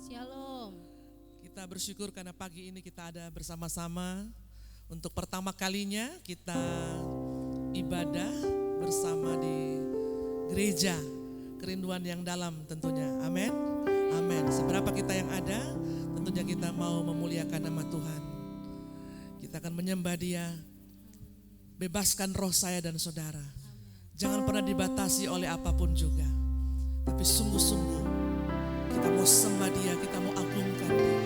Shalom. Kita bersyukur karena pagi ini kita ada bersama-sama. Untuk pertama kalinya kita ibadah bersama di gereja kerinduan yang dalam tentunya. Amin. Amin. Seberapa kita yang ada, tentunya kita mau memuliakan nama Tuhan. Kita akan menyembah Dia. Bebaskan roh saya dan saudara. Jangan pernah dibatasi oleh apapun juga. Tapi sungguh-sungguh kita mau sembah Dia, kita mau agungkan Dia.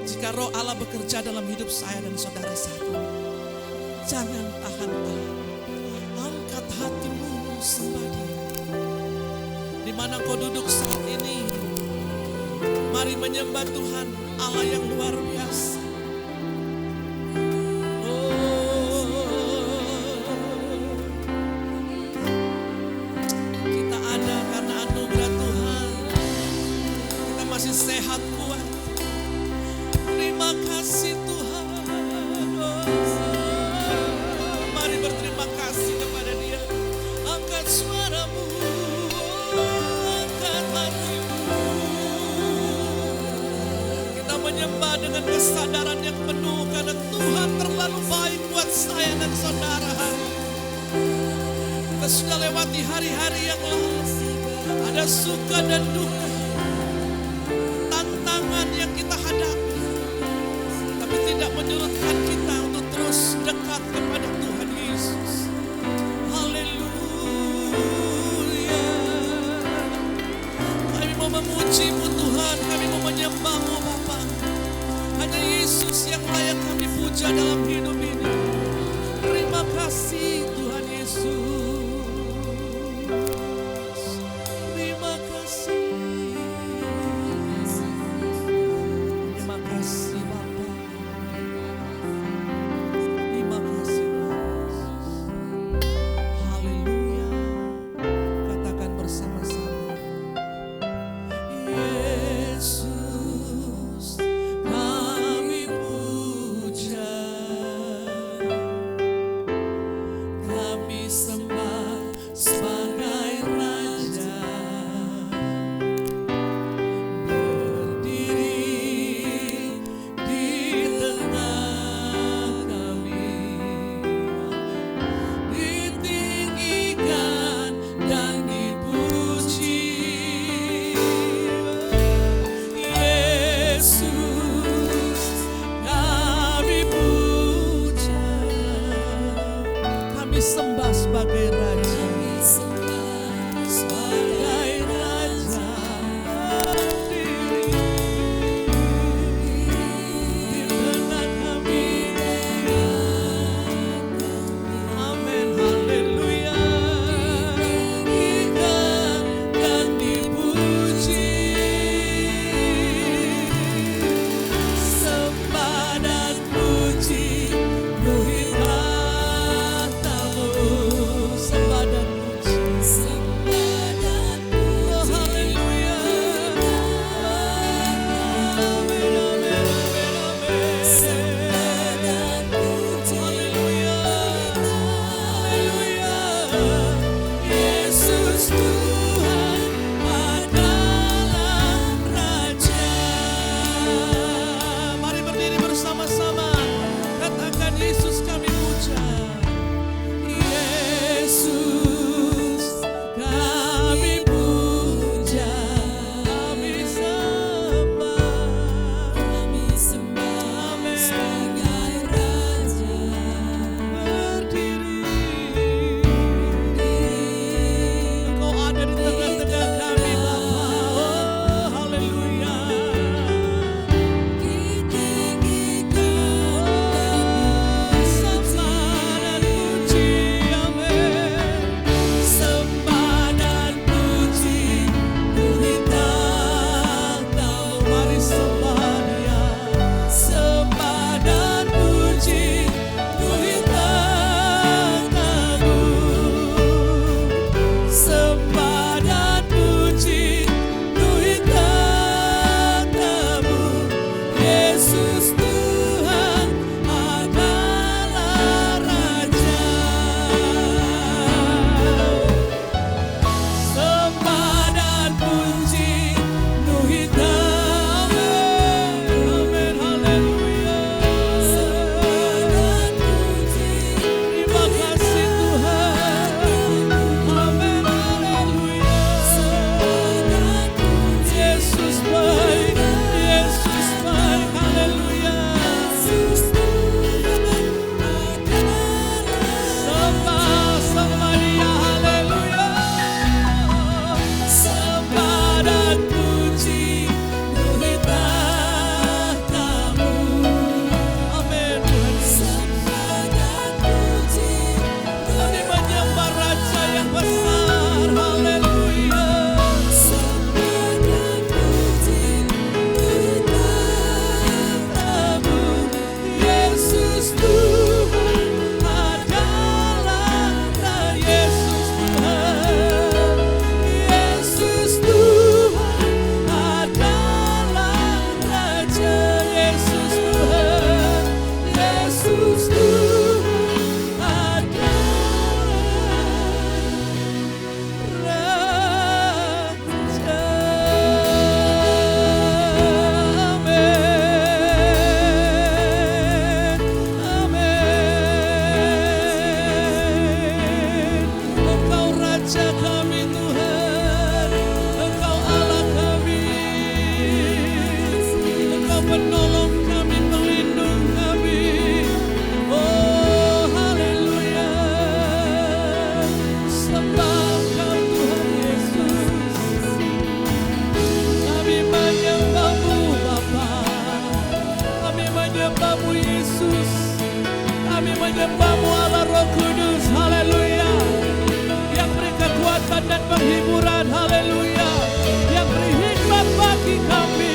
Jika roh Allah bekerja dalam hidup saya dan saudara saat ini, jangan tahan-tahan. Angkat hatimu, sembah Dia. Di mana kau duduk saat ini, mari menyembah Tuhan Allah yang luar biasa. Kita ada karena anugerah Tuhan. Kita masih sehat kuat. Terima kasih Tuhan. Mari berterima kasih kepada Dia. Angkat suaramu, angkat hatimu. Kita menyembah dengan kesadaran yang penuh karena Tuhan terlalu baik buat saya dan saudara. Kita sudah lewati hari-hari yang lalu. Ada suka dan duka, tantangan yang kita hadapi, tapi tidak menyurutkan kita untuk terus dekat kepada Tuhan Yesus. Haleluya. Kami mau memuji-Mu Tuhan, kami mau menyembah-Mu Bapa. Hanya Yesus yang layak kami puja dalam hidup ini. Terima kasih Tuhan Yesus. Terima kasih. Terima kasih Bapa. Terima kasih Yesus. Haleluya. Katakan bersama-sama. Yesus kami puja, kami sembah. penolong kami, pelindung kami. Oh haleluya, sembah Kau Tuhan Yesus. Kami menyembah-Mu Bapa, kami menyembah-Mu Yesus, kami menyembah-Mu Allah Roh Kudus. Haleluya, yang beri kekuatan dan penghiburan. Haleluya, yang beri hikmat bagi kami.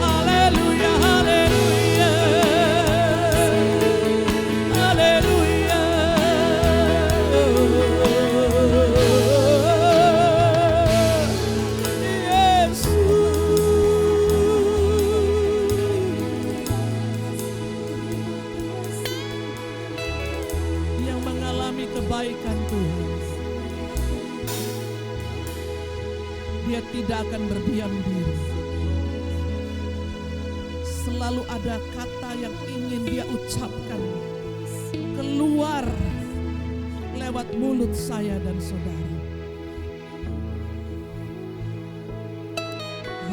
Haleluya, haleluya, haleluya. Yesus yang mengalami kebaikan Tuhan, Dia tidak akan berdiam diri. Selalu ada kata yang ingin Dia ucapkan keluar lewat mulut saya dan saudara.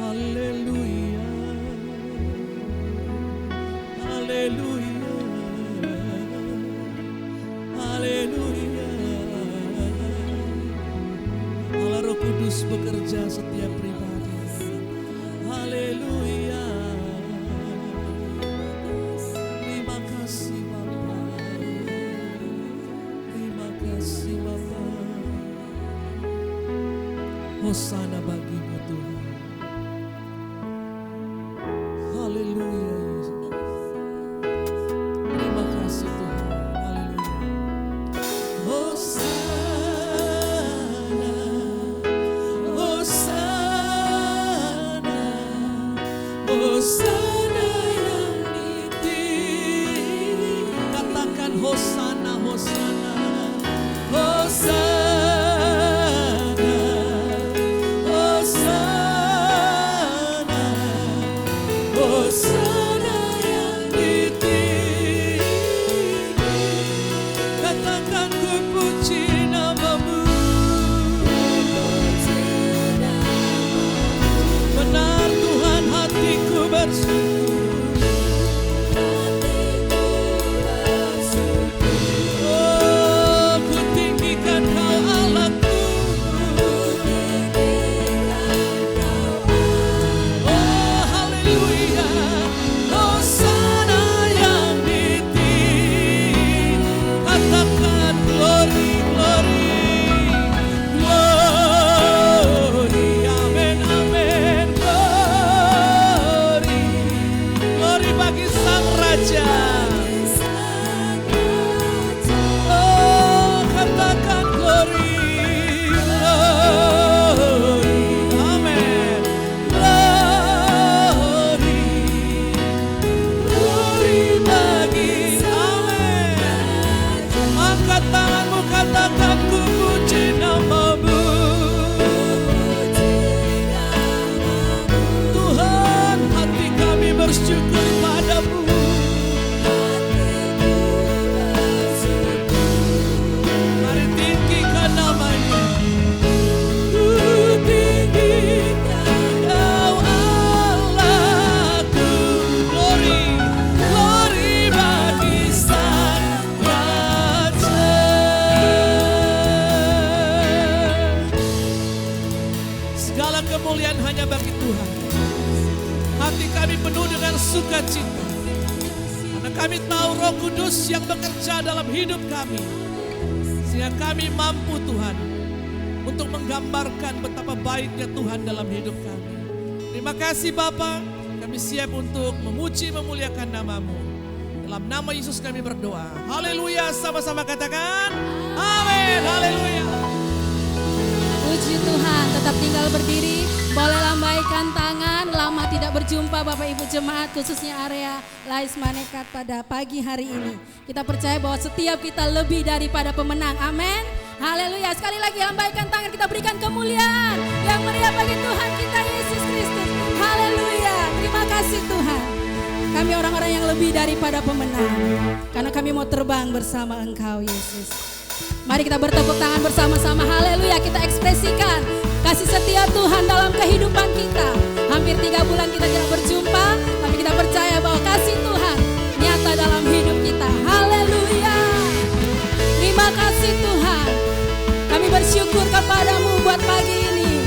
Haleluya, haleluya, haleluya. Allah Roh Kudus bekerja setiap pribadi. Haleluya. Terima kasih Bapa. Terima kasih Bapa. Hosana bagi-Mu Tuhan. Haleluya Yesus. Terima kasih Tuhan. Haleluya. Hosana, Hosana, Hosana yang ditinggi. Katakan Hosana, Hosana, Hosana, Hosana, Hosana yang ditinggi. Katakan ku puji nama-Mu. Benar Tuhan, hatiku bersyukur. Oh, ku tinggikan Kau Allahku. Oh haleluya, Hosana yang ditinggi. Katakan glory, glory, glory, amen, amen, glory, glory bagi Sang Raja. Oh katakan glory, glory, amen, glory, glory bagi, amen. Angkat tanganmu, katakan ku puji nama-Mu. Tuhan, hati kami bersyukur padamu. Mari tinggikan nama-Nya. Ku tinggikan Kau Allahku. Glory, glory bagi Sang Raja. Segala kemuliaan hanya bagi Tuhan. Hati kami penuh dengan sukacita, karena kami tahu Roh Kudus yang bekerja dalam hidup kami, sehingga kami mampu Tuhan untuk menggambarkan betapa baiknya Tuhan dalam hidup kami. Terima kasih Bapa, kami siap untuk memuji memuliakan nama-Mu. Dalam nama Yesus kami berdoa. Haleluya, sama-sama katakan amin. Haleluya. Puji Tuhan, tetap tinggal berdiri. Boleh lambaikan tangan. Lama tidak berjumpa Bapak Ibu Jemaat, khususnya area Lais Manekat pada pagi hari ini. Kita percaya bahwa setiap kita lebih daripada pemenang. Amin. Haleluya. Sekali lagi lambaikan tangan, kita berikan kemuliaan yang meriah bagi Tuhan kita Yesus Kristus. Haleluya. Terima kasih Tuhan. Kami orang-orang yang lebih daripada pemenang, karena kami mau terbang bersama Engkau Yesus. Mari kita bertepuk tangan bersama-sama. Haleluya, kita ekspresikan kasih setia Tuhan dalam kehidupan kita. Hampir 3 bulan kita tidak berjumpa, tapi kita bersyukur kepadamu buat pagi ini.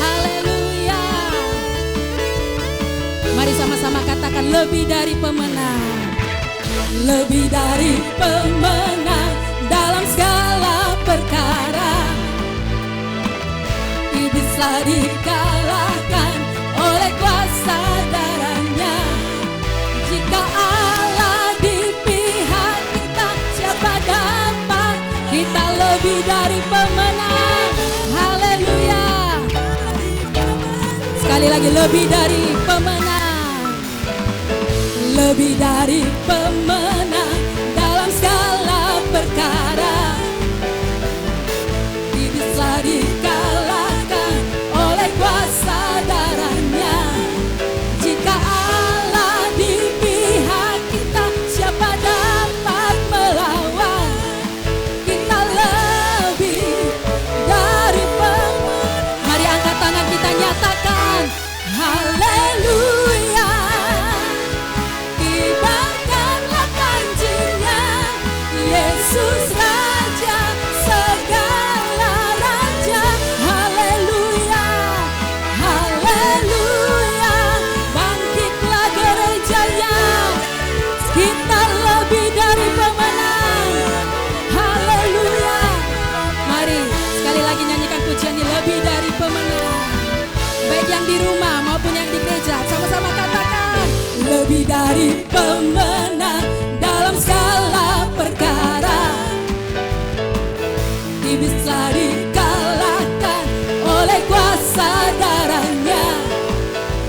Haleluya. Mari sama-sama katakan lebih dari pemenang. Lebih dari pemenang dalam segala perkara. Iblislah dikalahkan oleh kuasa darahnya. Jika Allah di pihak kita, siapa dapat? Kita lebih dari pemenang. Haleluya. Sekali lagi, lebih dari pemenang. Lebih dari pemenang dalam segala perkara. Iblislah dikalahkan oleh kuasa darahnya. Jika Allah di pihak kita, siapa dapat melawan? Kita lebih dari pemenang. Mari angkat tangan kita nyatakan haleluya. Kibarkanlah panjinya, Yesus Raja segala raja. Haleluya, haleluya. Bangkitlah gerejanya, kita lebih dari pemenang. Haleluya. Mari sekali lagi nyanyikan pujian ini, lebih dari pemenang. Baik yang di rumah maupun yang di gereja, sama-sama katakan lebih dari pemenang dalam segala perkara. Iblislah dikalahkan oleh kuasa darahnya.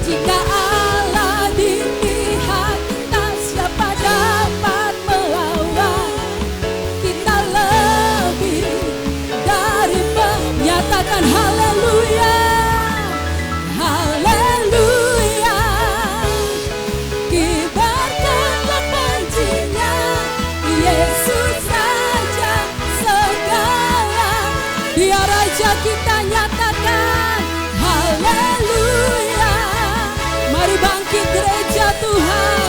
Jika Allah di pihak kita, siapa dapat melawan? Kita lebih dari nyatakan haleluya. Haleluya. Kibarkanlah panjinya, Yesus Raja segala. Dia Raja, kita nyatakan haleluya. Mari bangkit gereja Tuhan,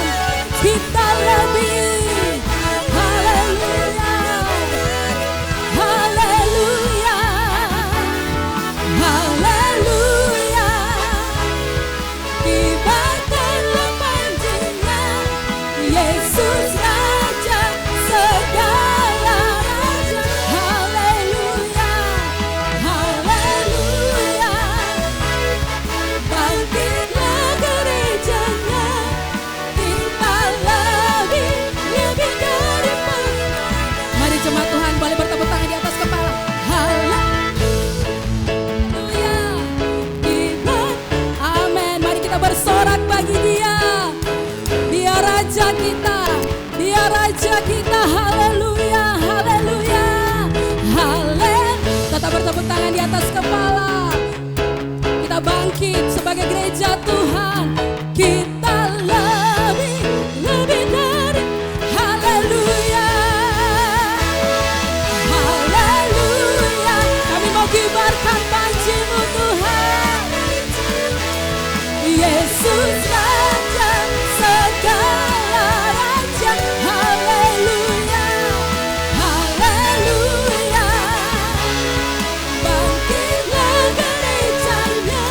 kita lebih. Haleluya. Haleluya. Haleluya. Kibarkanlah panjinya, Yesus Raja segala raja. Haleluya. Haleluya. Bangkitlah gerejanya, kita lebih dari pemenang. Mari jemaat Tuhan boleh bertepuk tangan di atas kepala. Haleluya. Amin. Mari kita bersorak bagi Dia. Dia Raja kita. Dia Raja kita. Haleluya. Haleluya. Tetap bertepuk tangan di atas kepala. Kita bangkit sebagai gereja Tuhan. Kita lebih dari. Haleluya. Haleluya. Kami mau kibarkan panji-Mu Tuhan. Yesus Raja segala raja. Haleluya. Haleluya. Bangkitlah gerejanya,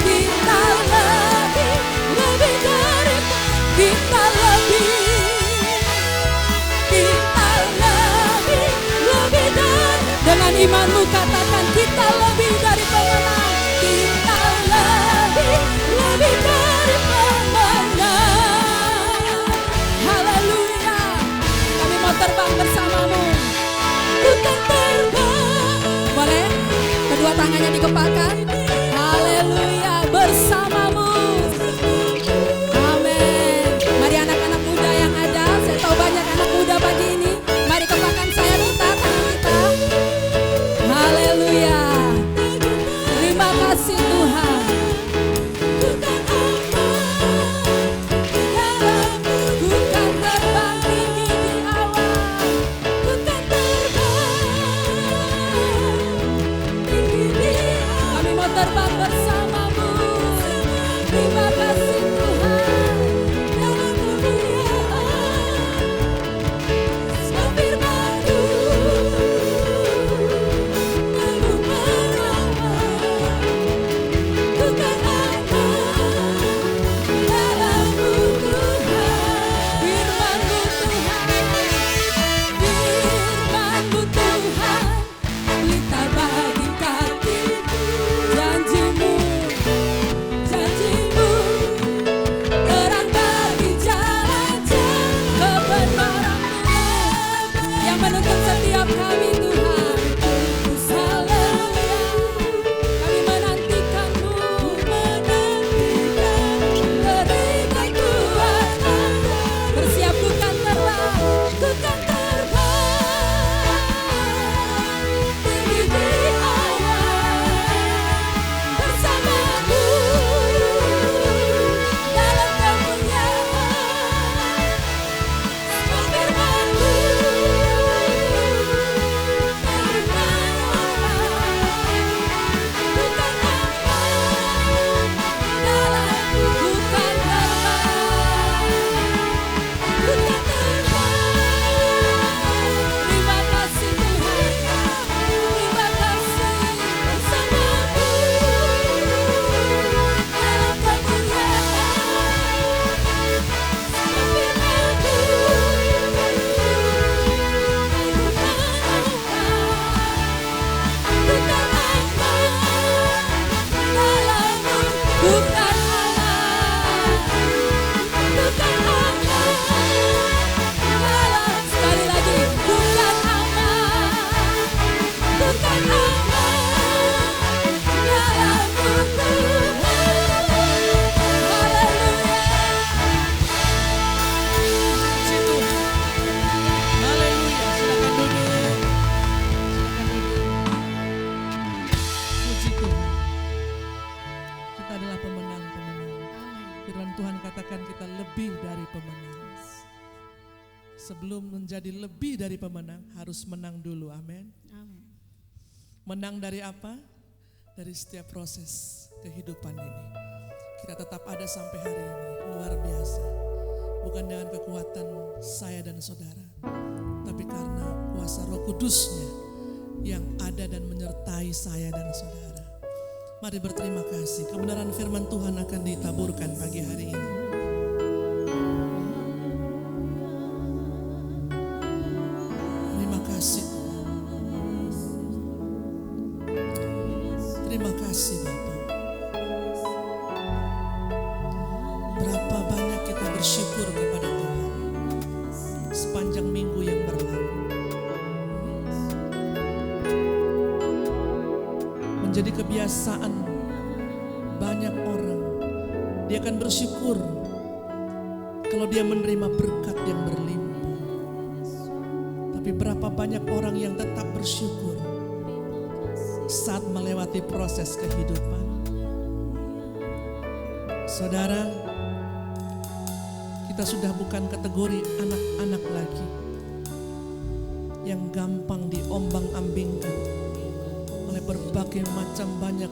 kita lebih dari. Kita lebih dari. Dengan imanmu katakan kita lebih dari pemenang. Kita lebih dari pemenang. Haleluya. Kami mau terbang bersamamu. Ku kan terbang. Boleh? Kedua tangannya dikepalkan. Haleluya. Bersamamu. Amin. Mari anak-anak muda yang ada. Saya tahu banyak anak muda pagi ini. Mari kepalkan saya kita, tangan kita. Haleluya. Kita adalah pemenang-pemenang. Firman Tuhan katakan kita lebih dari pemenang. Sebelum menjadi lebih dari pemenang, harus menang dulu, amin. Amin. Menang dari apa? Dari setiap proses kehidupan ini. Kita tetap ada sampai hari ini, luar biasa. Bukan dengan kekuatan saya dan saudara, tapi karena kuasa Roh Kudus-Nya yang ada dan menyertai saya dan saudara. Mari berterima kasih, kebenaran firman Tuhan akan ditaburkan pagi hari ini. Terima kasih Tuhan. Terima kasih Bapa. Berapa banyak kita bersyukur kepada Tuhan sepanjang minggu yang berlalu. Menjadi kebiasaan banyak orang, dia akan bersyukur kalau dia menerima berkat yang berlimpah. Tapi berapa banyak orang yang tetap bersyukur saat melewati proses kehidupan. Saudara, kita sudah bukan kategori anak-anak lagi yang gampang diombang-ambingkan oleh berbagai macam banyak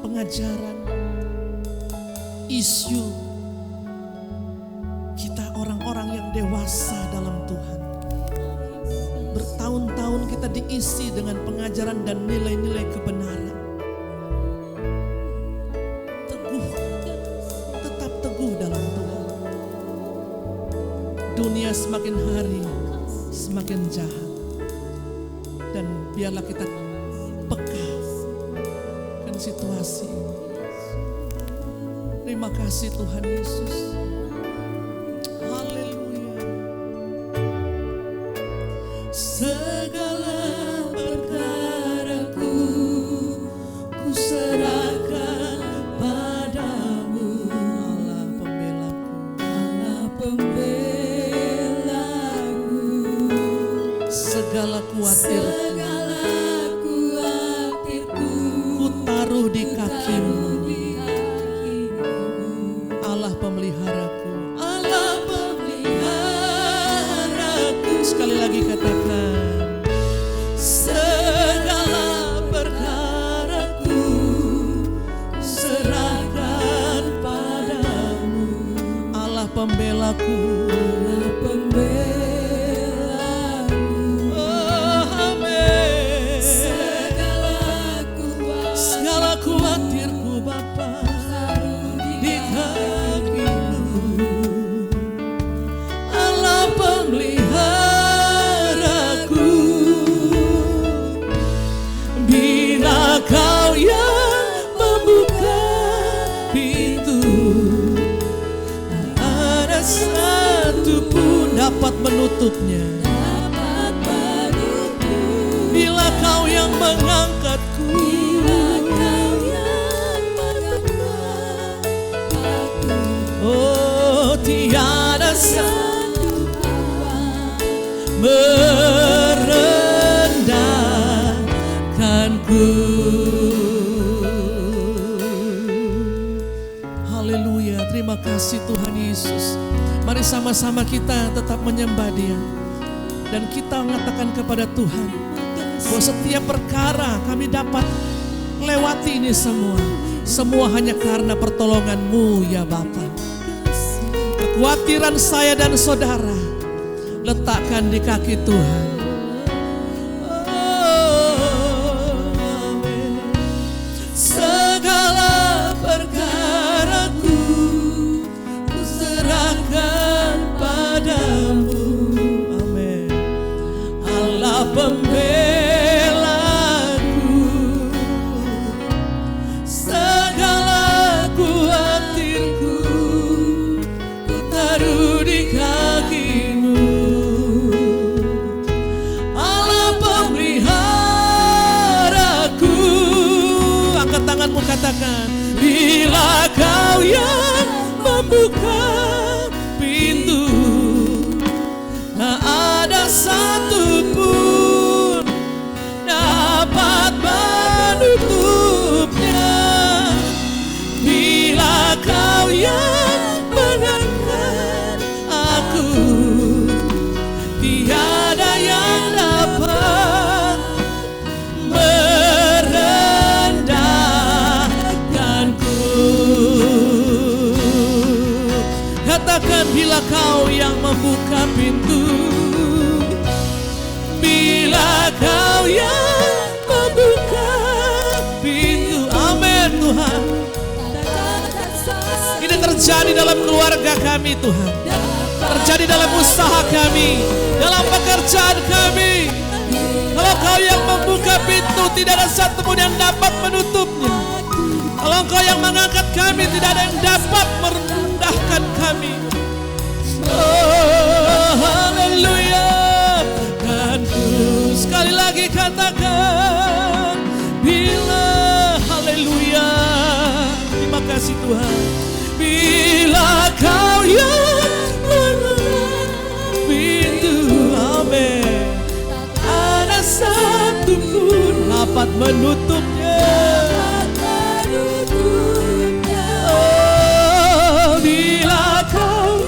pengajaran, isu. Kita orang-orang yang dewasa dalam Tuhan. Bertahun-tahun kita diisi dengan pengajaran dan nilai-nilai kebenaran. Teguh, tetap teguh dalam Tuhan. Dunia semakin hari semakin jahat. Dan biarlah kita peka kan situasi ini. Terima kasih Tuhan Yesus. Haleluya. Segala perkaraku ku serahkan padamu, Allah pembelaku, Allah pembelaku. Segala kuatirku ku taruh di kakimu, Allah pemeliharaku, Allah pemeliharaku. Sekali lagi katakan, segala perkaraku serahkan padamu, Allah pembelaku, Allah pembelaku. Oh, amin. Segala kuatirku Bapa di kakimu, Allah pemeliharaku. Bila Kau yang membuka pintu, tak ada satu pun dapat menutupnya. Bila Kau yang mengangkatku, oh tiada satu merendahkanku. Haleluya, terima kasih Tuhan Yesus. Mari sama-sama kita tetap menyembah Dia. Dan kita mengatakan kepada Tuhan bahwa setiap perkara kami dapat lewati ini semua. Semua hanya karena pertolongan-Mu ya Bapa. Kekhawatiran saya dan saudara letakkan di kaki Tuhan. Segala perkaraku ku serahkan padamu, amin. Allah pembelaku, segala kuatirku ku taruh di kakimu, Allah pemeliharaku. Angkat tanganmu, katakan, bila Kau yang membuka pintu, tak ada satu pun dapat menutupnya. bila Kau yang membuka pintu, bila Kau yang membuka pintu. Amin Tuhan. Ini terjadi dalam keluarga kami Tuhan, terjadi dalam usaha kami, dalam pekerjaan kami. Kalau Kau yang membuka pintu, tidak ada satupun yang dapat menutupnya. Kalau Engkau yang mengangkat kami, tidak ada yang dapat merendahkan kami. Oh, haleluya. Dan ku sekali lagi katakan, bila, haleluya. Terima kasih Tuhan. Bila Kau yang membuka pintu, amin, ada satu pun dapat menutupnya. Oh, bila Kau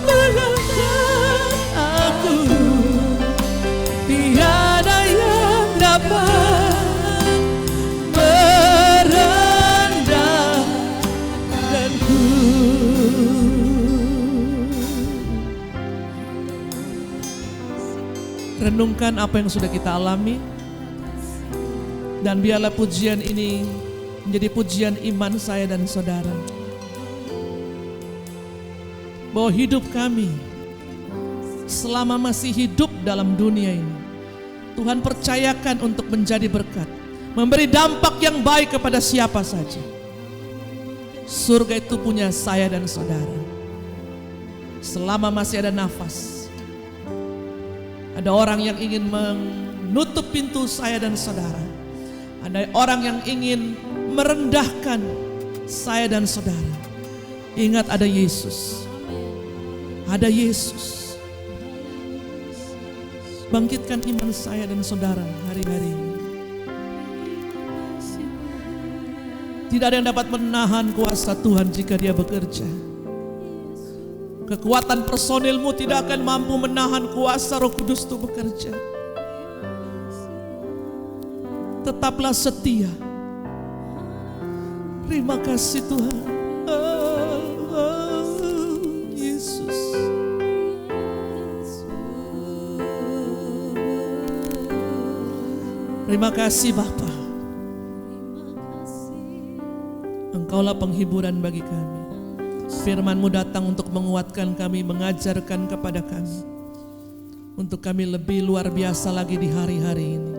mengangkat aku, tiada yang dapat merendahkanku. Renungkan apa yang sudah kita alami, dan biarlah pujian ini menjadi pujian iman saya dan saudara, bahwa hidup kami selama masih hidup dalam dunia ini, Tuhan percayakan untuk menjadi berkat, memberi dampak yang baik kepada siapa saja. Surga itu punya saya dan saudara. Selama masih ada nafas, ada orang yang ingin menutup pintu saya dan saudara. Ada orang yang ingin merendahkan saya dan saudara. Ingat, ada Yesus. Ada Yesus. Bangkitkan iman saya dan saudara hari-hari ini. Tidak ada yang dapat menahan kuasa Tuhan jika Dia bekerja. Kekuatan personilmu tidak akan mampu menahan kuasa Roh Kudus itu bekerja. Tetaplah setia. Terima kasih Tuhan. Yesus. Terima kasih Bapa. Engkaulah penghiburan bagi kami. Firman-Mu datang untuk menguatkan kami, mengajarkan kepada kami, untuk kami lebih luar biasa lagi di hari-hari ini.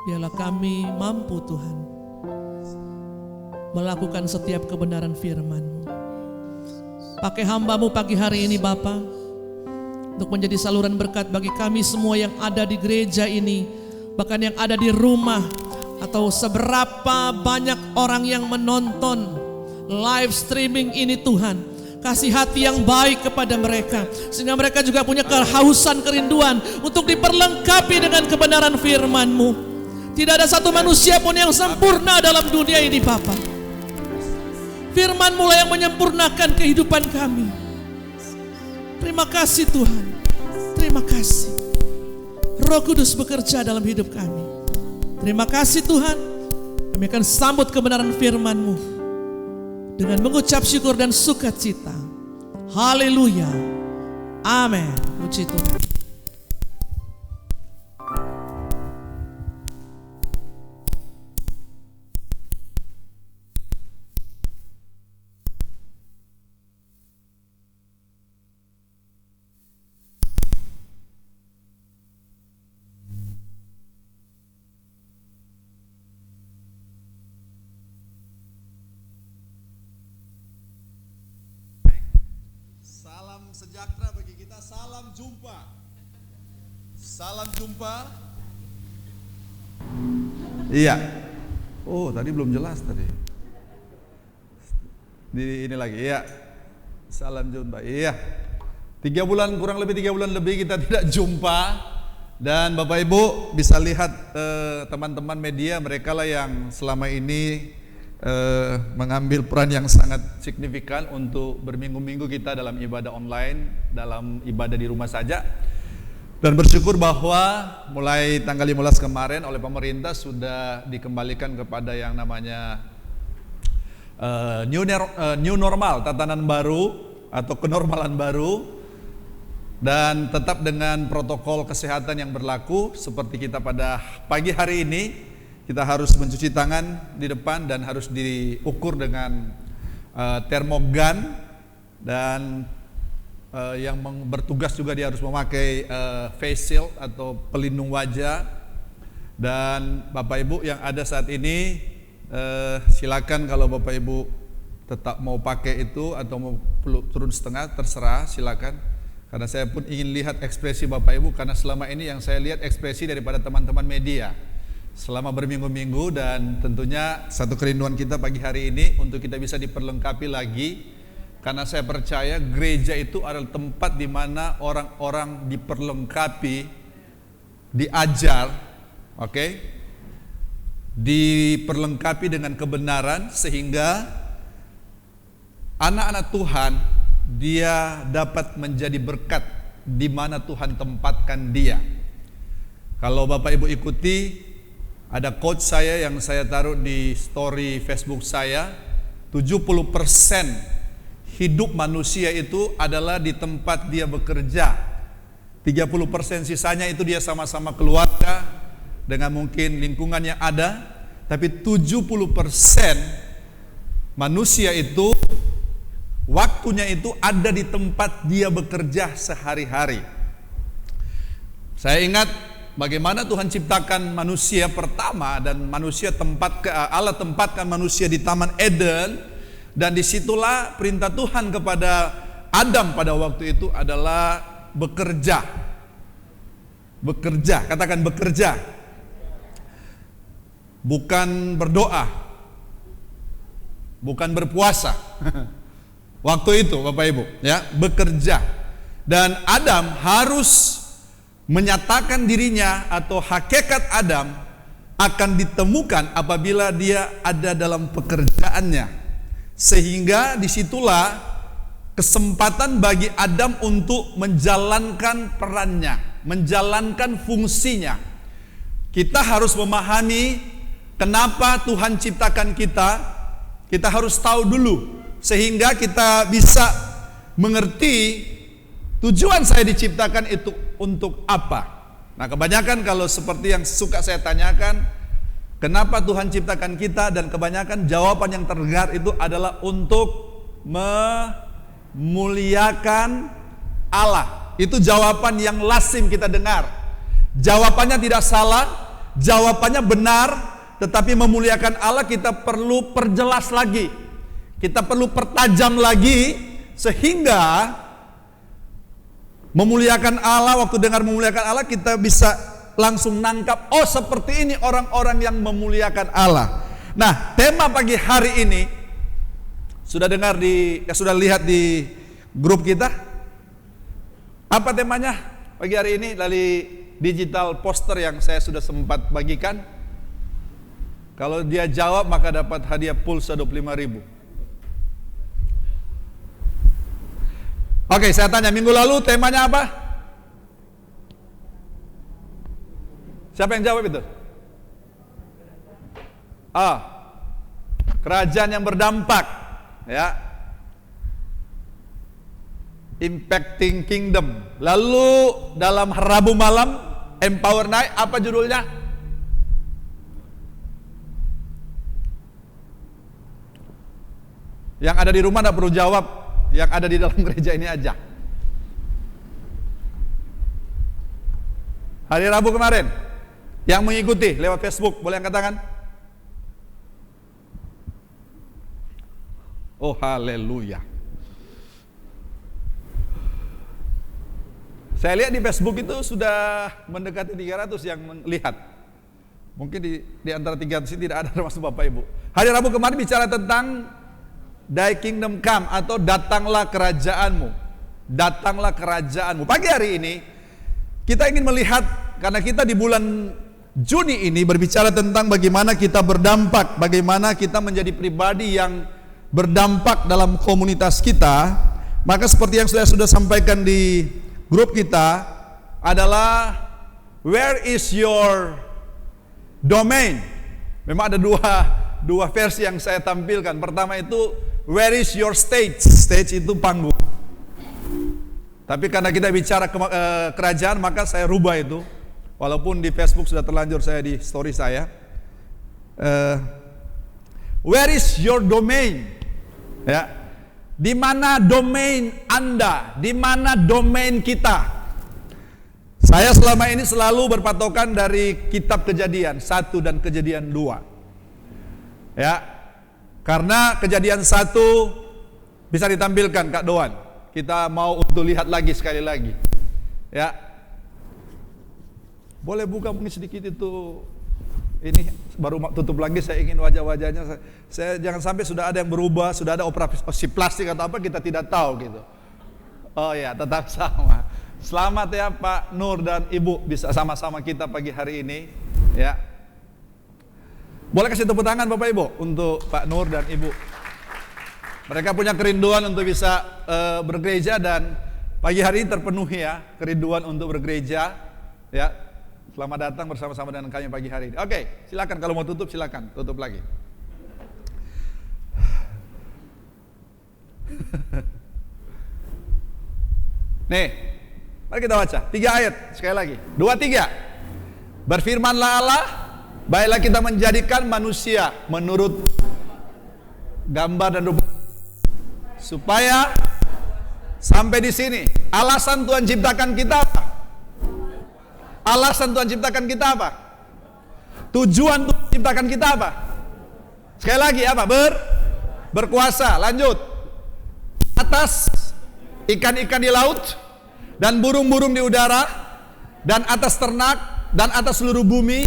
Biarlah kami mampu Tuhan melakukan setiap kebenaran firman-Mu. Pakai hamba-Mu pagi hari ini Bapa, untuk menjadi saluran berkat bagi kami semua yang ada di gereja ini, bahkan yang ada di rumah, atau seberapa banyak orang yang menonton live streaming ini Tuhan. Kasih hati yang baik kepada mereka, sehingga mereka juga punya kehausan, kerinduan untuk diperlengkapi dengan kebenaran firman-Mu. Tidak ada satu manusia pun yang sempurna dalam dunia ini Bapa. Firman-Mu lah yang menyempurnakan kehidupan kami. Terima kasih Tuhan. Terima kasih. Roh Kudus bekerja dalam hidup kami. Terima kasih Tuhan. Kami akan sambut kebenaran firman-Mu dengan mengucap syukur dan sukacita. Haleluya. Amin. Puji Tuhan. Sejahtera bagi kita, salam jumpa. Salam jumpa. Iya. Oh, tadi belum jelas tadi. Ini lagi, iya. Salam jumpa, iya. 3 bulan, kurang lebih 3 bulan lebih kita tidak jumpa. Dan Bapak Ibu bisa lihat teman-teman media, mereka lah yang selama ini mengambil peran yang sangat signifikan untuk berminggu-minggu kita dalam ibadah online, dalam ibadah di rumah saja. Dan bersyukur bahwa mulai tanggal 15 kemarin oleh pemerintah sudah dikembalikan kepada yang namanya new normal, tatanan baru atau kenormalan baru, dan tetap dengan protokol kesehatan yang berlaku. Seperti kita pada pagi hari ini, kita harus mencuci tangan di depan dan harus diukur dengan termogan, dan yang bertugas juga dia harus memakai face shield atau pelindung wajah. Dan Bapak Ibu yang ada saat ini, silakan kalau Bapak Ibu tetap mau pakai itu atau mau turun setengah, terserah, silakan. Karena saya pun ingin lihat ekspresi Bapak Ibu, karena selama ini yang saya lihat ekspresi daripada teman-teman media selama berminggu-minggu, dan tentunya satu kerinduan kita pagi hari ini untuk kita bisa diperlengkapi lagi, karena saya percaya gereja itu adalah tempat di mana orang-orang diperlengkapi, diajar, diperlengkapi dengan kebenaran, sehingga anak-anak Tuhan dia dapat menjadi berkat di mana Tuhan tempatkan dia. Kalau Bapak Ibu ikuti, ada quote saya yang saya taruh di story Facebook saya, 70% hidup manusia itu adalah di tempat dia bekerja. 30% sisanya itu dia sama-sama keluarga dengan mungkin lingkungan yang ada, tapi 70% manusia itu waktunya itu ada di tempat dia bekerja sehari-hari. Saya ingat bagaimana Tuhan ciptakan manusia pertama, dan Allah tempatkan manusia di Taman Eden, dan disitulah perintah Tuhan kepada Adam pada waktu itu adalah bekerja. Bekerja, katakan bekerja. Bukan berdoa, bukan berpuasa. Waktu itu Bapak Ibu, ya, bekerja. Dan Adam harus menyatakan dirinya, atau hakikat Adam akan ditemukan apabila dia ada dalam pekerjaannya. Sehingga disitulah kesempatan bagi Adam untuk menjalankan perannya, menjalankan fungsinya. Kita harus memahami kenapa Tuhan ciptakan kita. Kita harus tahu dulu, sehingga kita bisa mengerti tujuan saya diciptakan itu untuk apa. Nah, kebanyakan kalau seperti yang suka saya tanyakan, kenapa Tuhan ciptakan kita, dan kebanyakan jawaban yang terdengar itu adalah untuk memuliakan Allah. Itu jawaban yang lazim kita dengar. Jawabannya tidak salah, jawabannya benar, tetapi memuliakan Allah kita perlu perjelas lagi. Kita perlu pertajam lagi, sehingga memuliakan Allah, waktu dengar memuliakan Allah kita bisa langsung nangkap, oh seperti ini orang-orang yang memuliakan Allah. Nah, tema pagi hari ini sudah dengar sudah lihat di grup kita. Apa temanya pagi hari ini dari digital poster yang saya sudah sempat bagikan? Kalau dia jawab maka dapat hadiah pulsa 25.000. Oke, saya tanya, minggu lalu temanya apa? Siapa yang jawab itu? Kerajaan yang berdampak, ya. Impacting Kingdom. Lalu dalam Rabu malam Empower Night, apa judulnya? Yang ada di rumah tidak perlu jawab, yang ada di dalam gereja ini aja. Hari Rabu kemarin, yang mengikuti lewat Facebook, boleh angkat tangan? Oh haleluya. Saya lihat di Facebook itu sudah mendekati 300 yang melihat. Mungkin di antara 300 ini tidak ada termasuk Bapak Ibu. Hari Rabu kemarin bicara tentang Thy Kingdom Come, atau datanglah kerajaanmu. Datanglah kerajaanmu. Pagi hari ini kita ingin melihat, karena kita di bulan Juni ini berbicara tentang bagaimana kita berdampak, bagaimana kita menjadi pribadi yang berdampak dalam komunitas kita. Maka seperti yang sudah sampaikan di grup kita adalah, where is your domain? Memang ada dua versi yang saya tampilkan. Pertama itu, where is your stage? Stage itu panggung. Tapi karena kita bicara kerajaan, maka saya rubah itu. Walaupun di Facebook sudah terlanjur saya di story saya. Where is your domain? Ya, di mana domain Anda? Di mana domain kita? Saya selama ini selalu berpatokan dari kitab Kejadian 1 dan Kejadian 2. Ya. Karena Kejadian 1 bisa ditampilkan Kak Doan. Kita mau untuk lihat lagi sekali lagi. Ya. Boleh buka mungkin sedikit itu. Ini baru tutup lagi, saya ingin wajah-wajahnya. Saya jangan sampai sudah ada yang berubah, sudah ada operasi plastik atau apa, kita tidak tahu gitu. Oh ya, tetap sama. Selamat ya Pak Nur dan Ibu, bisa sama-sama kita pagi hari ini. Ya. Boleh kasih tepuk tangan Bapak Ibu untuk Pak Nur dan Ibu. Mereka punya kerinduan untuk bisa bergereja, dan pagi hari ini terpenuhi ya kerinduan untuk bergereja. Ya. Selamat datang bersama-sama dengan kami pagi hari ini. Oke, silakan kalau mau tutup silakan, tutup lagi. Nih, mari kita baca 3 ayat sekali lagi. 2, 3. Berfirmanlah Allah, baiklah kita menjadikan manusia menurut gambar dan rupa, supaya sampai di sini. Alasan Tuhan ciptakan kita apa? Alasan Tuhan ciptakan kita apa? Tujuan Tuhan ciptakan kita apa? Sekali lagi apa? Berkuasa. Lanjut. Atas ikan-ikan di laut dan burung-burung di udara, dan atas ternak, dan atas seluruh bumi,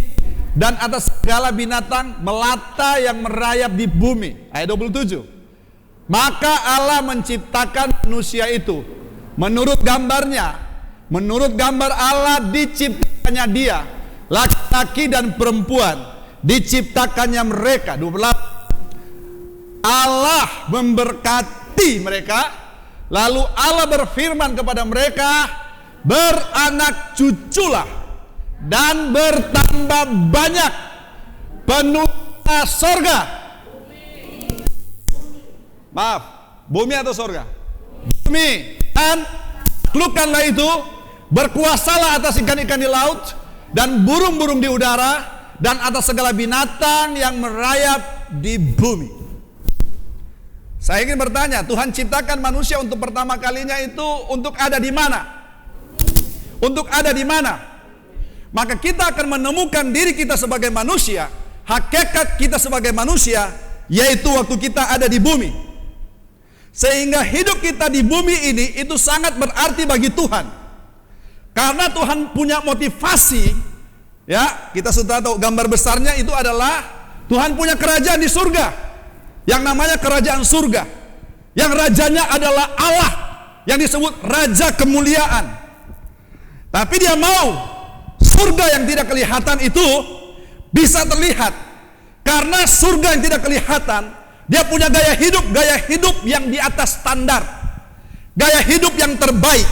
dan atas segala binatang melata yang merayap di bumi. Ayat 27. Maka Allah menciptakan manusia itu menurut gambarnya. Menurut gambar Allah diciptakannya dia, laki-laki dan perempuan diciptakannya mereka. 28. Allah memberkati mereka, lalu Allah berfirman kepada mereka, beranak cuculah dan bertambah banyak, penuhilah sorga. Maaf, bumi atau sorga? Bumi. Dan taklukkanlah itu, berkuasalah atas ikan-ikan di laut dan burung-burung di udara, dan atas segala binatang yang merayap di bumi. Saya ingin bertanya, Tuhan ciptakan manusia untuk pertama kalinya itu untuk ada di mana? Untuk ada di mana? Maka kita akan menemukan diri kita sebagai manusia, hakikat kita sebagai manusia, yaitu waktu kita ada di bumi. Sehingga hidup kita di bumi ini itu sangat berarti bagi Tuhan. Karena Tuhan punya motivasi, ya, kita sudah tahu gambar besarnya itu adalah Tuhan punya kerajaan di surga, yang namanya kerajaan surga, yang rajanya adalah Allah, yang disebut Raja Kemuliaan. Tapi dia mau surga yang tidak kelihatan itu bisa terlihat, karena surga yang tidak kelihatan, dia punya gaya hidup yang di atas standar, gaya hidup yang terbaik.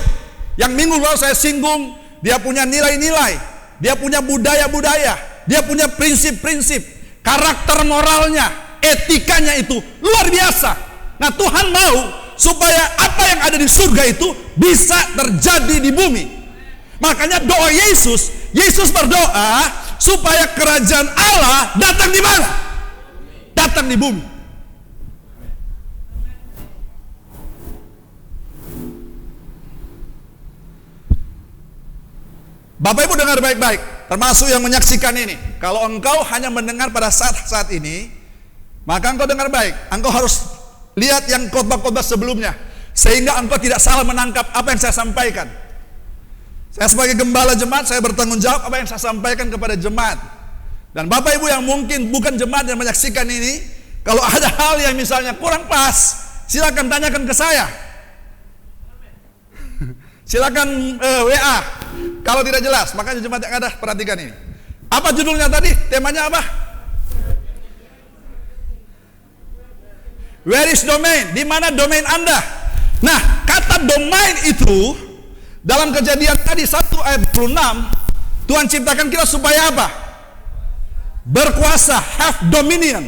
Yang minggu lalu saya singgung, dia punya nilai-nilai, dia punya budaya-budaya, dia punya prinsip-prinsip, karakter moralnya, etikanya itu luar biasa. Nah, Tuhan mau supaya apa yang ada di surga itu bisa terjadi di bumi. Makanya doa Yesus berdoa supaya kerajaan Allah datang di mana? Datang di bumi. Bapak Ibu dengar baik-baik, termasuk yang menyaksikan ini. Kalau engkau hanya mendengar pada saat-saat ini, maka engkau dengar baik. Engkau harus lihat yang khotbah-khotbah sebelumnya, sehingga engkau tidak salah menangkap apa yang saya sampaikan. Saya sebagai gembala jemaat, saya bertanggung jawab apa yang saya sampaikan kepada jemaat. Dan Bapak Ibu yang mungkin bukan jemaat yang menyaksikan ini, kalau ada hal yang misalnya kurang pas, silakan tanyakan ke saya. Silakan WA. Kalau tidak jelas, makanya jemaat yang ada perhatikan ini. Apa judulnya tadi? Temanya apa? Where is domain? Di mana domain Anda? Nah, kata domain itu dalam Kejadian tadi 1 ayat 26, Tuhan ciptakan kita supaya apa? Berkuasa, have dominion.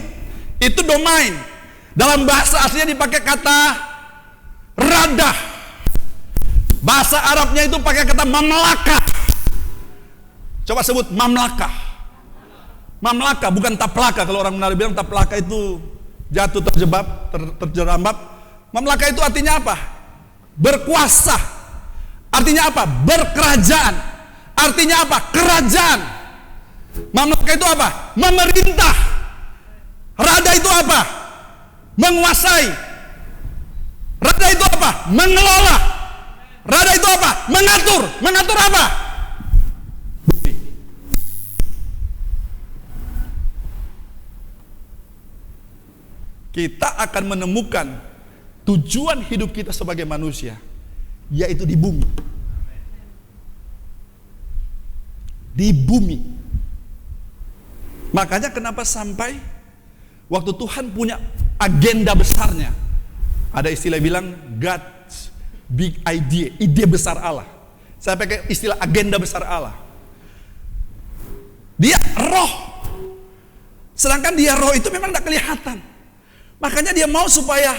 Itu domain. Dalam bahasa aslinya dipakai kata radah. Bahasa Arabnya itu pakai kata mamlakah. Coba sebut mamlakah. Mamlakah bukan taplaka. Kalau orang Manado bilang taplaka itu jatuh terjerambab. Mamlakah itu artinya apa? Berkuasa. Artinya apa? Berkerajaan. Artinya apa? Kerajaan. Mamlakah itu apa? Memerintah. Rada itu apa? Menguasai. Rada itu apa? Mengelola. Rada itu apa? Mengatur. Mengatur apa? Kita akan menemukan tujuan hidup kita sebagai manusia, yaitu di bumi. Di bumi. Makanya kenapa sampai waktu Tuhan punya agenda besarnya, ada istilah bilang God's big idea, ide besar Allah. Saya pakai istilah agenda besar Allah. Dia roh. Sedangkan dia roh itu memang tidak kelihatan. Makanya dia mau supaya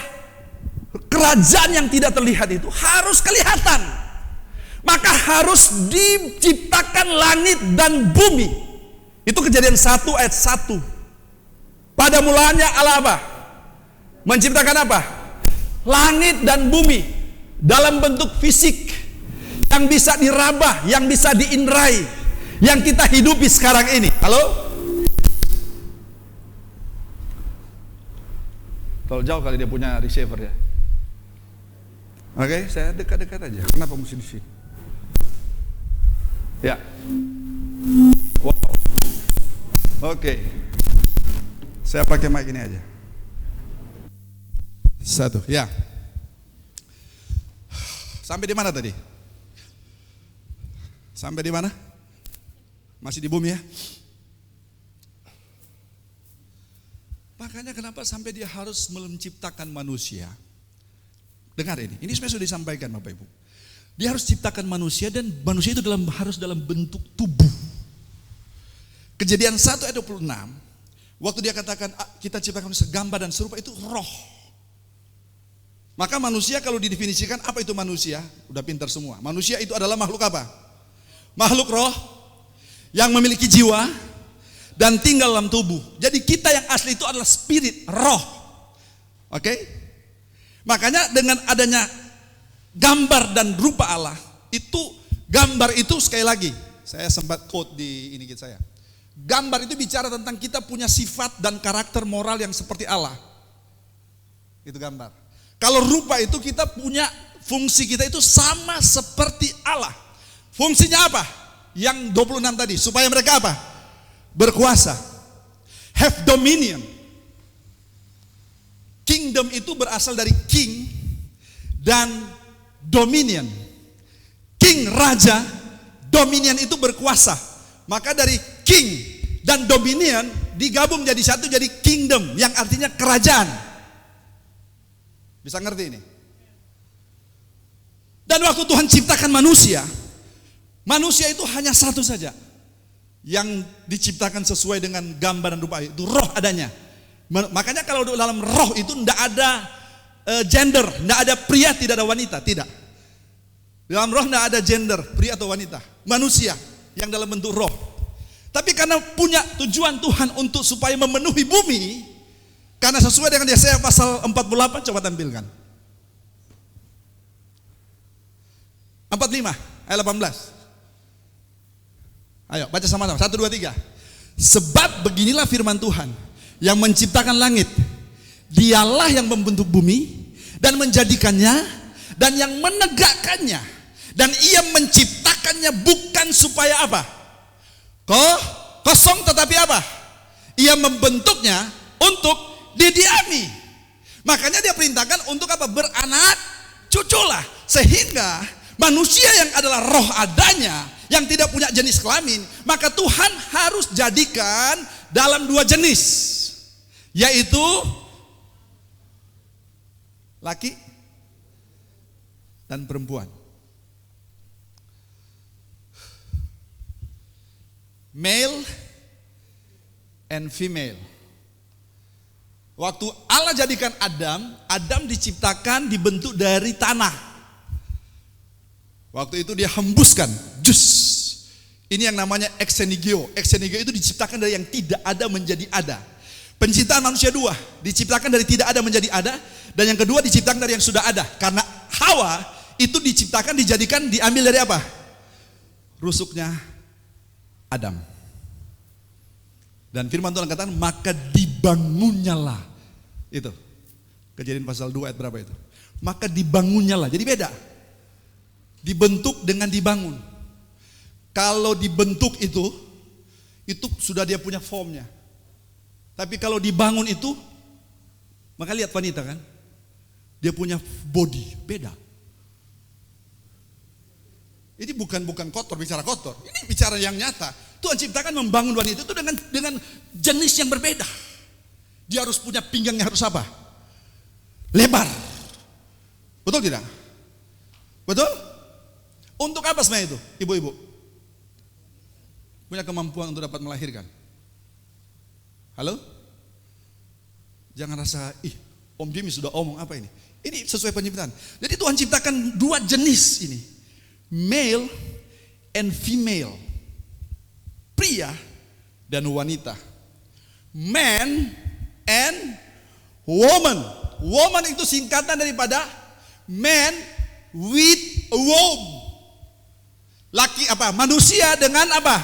kerajaan yang tidak terlihat itu harus kelihatan. Maka harus diciptakan langit dan bumi. Itu Kejadian 1 ayat 1. Pada mulanya Allah apa? Menciptakan apa? Langit dan bumi dalam bentuk fisik yang bisa diraba, yang bisa diindrai, yang kita hidupi sekarang ini. Halo? Terlalu jauh kali dia punya receiver ya. Oke, saya dekat-dekat aja. Kenapa mesti di sini? Ya. Wow. Oke. Saya pakai mic ini aja. Satu, ya. Sampai di mana tadi? Sampai di mana? Masih di bumi ya? Makanya kenapa sampai dia harus menciptakan manusia? Dengar ini sebenarnya sudah disampaikan Bapak Ibu. Dia harus ciptakan manusia dan manusia itu harus dalam bentuk tubuh. Kejadian 1 ayat 26, waktu dia katakan kita ciptakan segambar dan serupa, itu roh. Maka manusia kalau didefinisikan apa itu manusia? Udah pintar semua. Manusia itu adalah makhluk apa? Makhluk roh yang memiliki jiwa dan tinggal dalam tubuh. Jadi kita yang asli itu adalah spirit, roh. Oke? Makanya dengan adanya gambar dan rupa Allah, itu gambar itu sekali lagi, saya sempat quote di ini saya. Gambar itu bicara tentang kita punya sifat dan karakter moral yang seperti Allah. Itu gambar. Kalau rupa itu kita punya fungsi kita itu sama seperti Allah. Fungsinya apa? Yang 26 tadi, supaya mereka apa? Berkuasa, have dominion. Kingdom itu berasal dari king dan dominion. King raja, dominion itu berkuasa. Maka dari king dan dominion digabung jadi satu, jadi kingdom yang artinya kerajaan. Bisa ngerti ini? Dan waktu Tuhan ciptakan manusia, manusia itu hanya satu saja yang diciptakan sesuai dengan gambar dan rupa, itu roh adanya. Makanya kalau dalam roh itu tidak ada gender, tidak ada pria, tidak ada wanita, tidak. Dalam roh tidak ada gender, pria atau wanita, manusia yang dalam bentuk roh. Tapi karena punya tujuan Tuhan untuk supaya memenuhi bumi, karena sesuai dengan Yesaya pasal 48, coba tampilkan 45 ayat 18. Ayo baca sama-sama, 1, 2, 3. Sebab beginilah firman Tuhan yang menciptakan langit, dialah yang membentuk bumi dan menjadikannya dan yang menegakkannya, dan ia menciptakannya bukan supaya apa? Kosong, tetapi apa? Ia membentuknya untuk didiami. Makanya dia perintahkan untuk apa? Beranak cuculah, sehingga manusia yang adalah roh adanya, yang tidak punya jenis kelamin, maka Tuhan harus jadikan dalam 2 jenis, yaitu laki dan perempuan. Male and female. Waktu Allah jadikan Adam, Adam diciptakan dibentuk dari tanah. Waktu itu dia hembuskan jus. Ini yang namanya ex nihilo. Ex nihilo itu diciptakan dari yang tidak ada menjadi ada. Penciptaan manusia dua, diciptakan dari tidak ada menjadi ada, dan yang kedua diciptakan dari yang sudah ada. Karena Hawa itu diciptakan, dijadikan, diambil dari apa? Rusuknya Adam. Dan firman Tuhan katakan, maka dibangunnyalah. Itu Kejadian pasal 2 ayat berapa itu? Maka dibangunnyalah. Jadi beda. Dibentuk dengan dibangun. Kalau dibentuk itu sudah dia punya formnya. Tapi kalau dibangun itu, maka lihat wanita kan, dia punya body, beda. Ini bukan kotor, bicara kotor. Ini bicara yang nyata. Tuhan ciptakan membangun wanita itu dengan jenis yang berbeda. Dia harus punya pinggangnya harus apa? Lebar. Betul tidak? Betul? Untuk apa sebenarnya itu, ibu-ibu? Punya kemampuan untuk dapat melahirkan. Halo? Jangan rasa, Om Jimmy sudah omong apa ini? Ini sesuai penciptaan. Jadi Tuhan ciptakan dua jenis ini. Male and female. Pria dan wanita. Man and woman. Woman itu singkatan daripada man with a womb. Laki apa? Manusia dengan apa?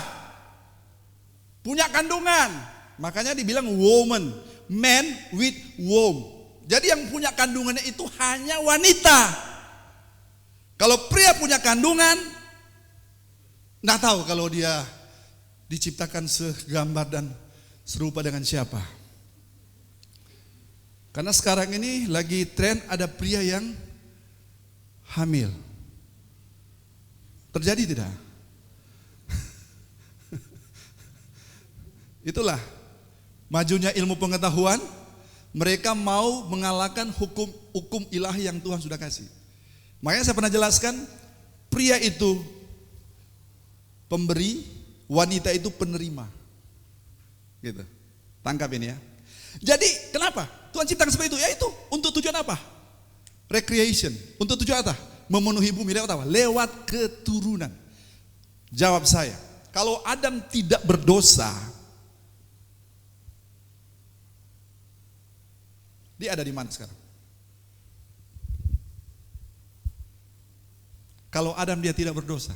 Punya kandungan. Makanya dibilang woman, man with womb. Jadi yang punya kandungannya itu hanya wanita. Kalau pria punya kandungan, nggak tahu kalau dia diciptakan segambar dan serupa dengan siapa. Karena sekarang ini lagi tren ada pria yang hamil. Terjadi tidak? Itulah majunya ilmu pengetahuan. Mereka mau mengalahkan hukum ilahi yang Tuhan sudah kasih. Makanya saya pernah jelaskan, pria itu pemberi, wanita itu penerima. Gitu. Tangkap ini ya. Jadi kenapa Tuhan ciptakan seperti itu? Yaitu untuk tujuan apa? Recreation. Untuk tujuan apa? Memenuhi bumi lewat apa? Lewat keturunan. Jawab saya, kalau Adam tidak berdosa, dia ada di mana sekarang? Kalau Adam dia tidak berdosa,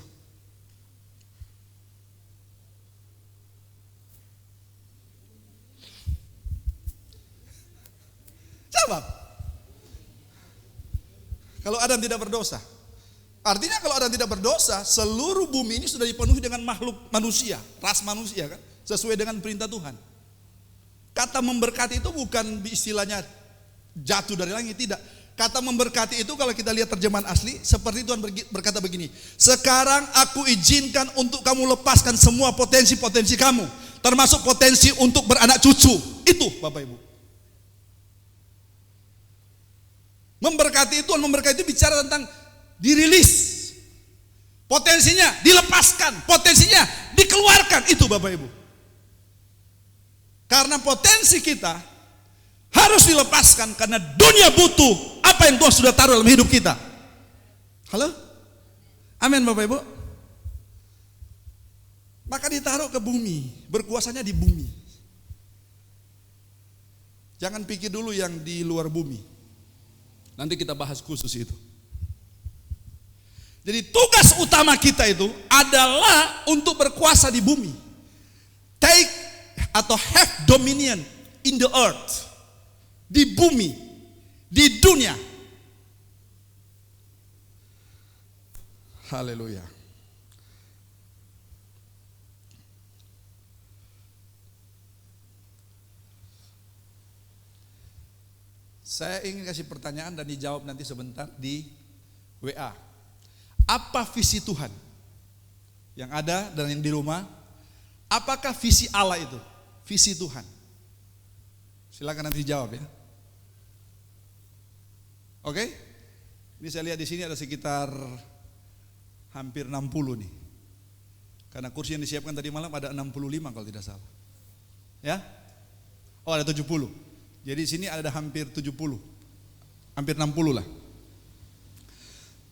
jawab. Kalau Adam tidak berdosa, artinya kalau Adam tidak berdosa, seluruh bumi ini sudah dipenuhi dengan makhluk manusia, ras manusia kan, sesuai dengan perintah Tuhan. Kata memberkati itu bukan istilahnya jatuh dari langit, tidak. Kata memberkati itu kalau kita lihat terjemahan asli, seperti Tuhan berkata begini, sekarang aku izinkan untuk kamu lepaskan semua potensi-potensi kamu, termasuk potensi untuk beranak cucu. Itu Bapak Ibu. Memberkati itu, Tuhan memberkati itu bicara tentang dirilis. Potensinya dilepaskan, potensinya dikeluarkan. Itu Bapak Ibu. Karena potensi kita harus dilepaskan karena dunia butuh apa yang Tuhan sudah taruh dalam hidup kita. Halo? Amin Bapak Ibu. Maka ditaruh ke bumi, berkuasanya di bumi. Jangan pikir dulu yang di luar bumi. Nanti kita bahas khusus itu. Jadi tugas utama kita itu adalah untuk berkuasa di bumi. Take atau have dominion in the earth. Di bumi, di dunia. Haleluya. Saya ingin kasih pertanyaan dan dijawab nanti sebentar di WA. Apa visi Tuhan yang ada dan yang di rumah? Apakah visi Allah itu? Visi Tuhan. Silakan nanti dijawab ya. Oke? Ini saya lihat di sini ada sekitar hampir 60 nih. Karena kursi yang disiapkan tadi malam ada 65 kalau tidak salah. Ya? Oh ada 70. Jadi di sini ada hampir 70, hampir 60 lah.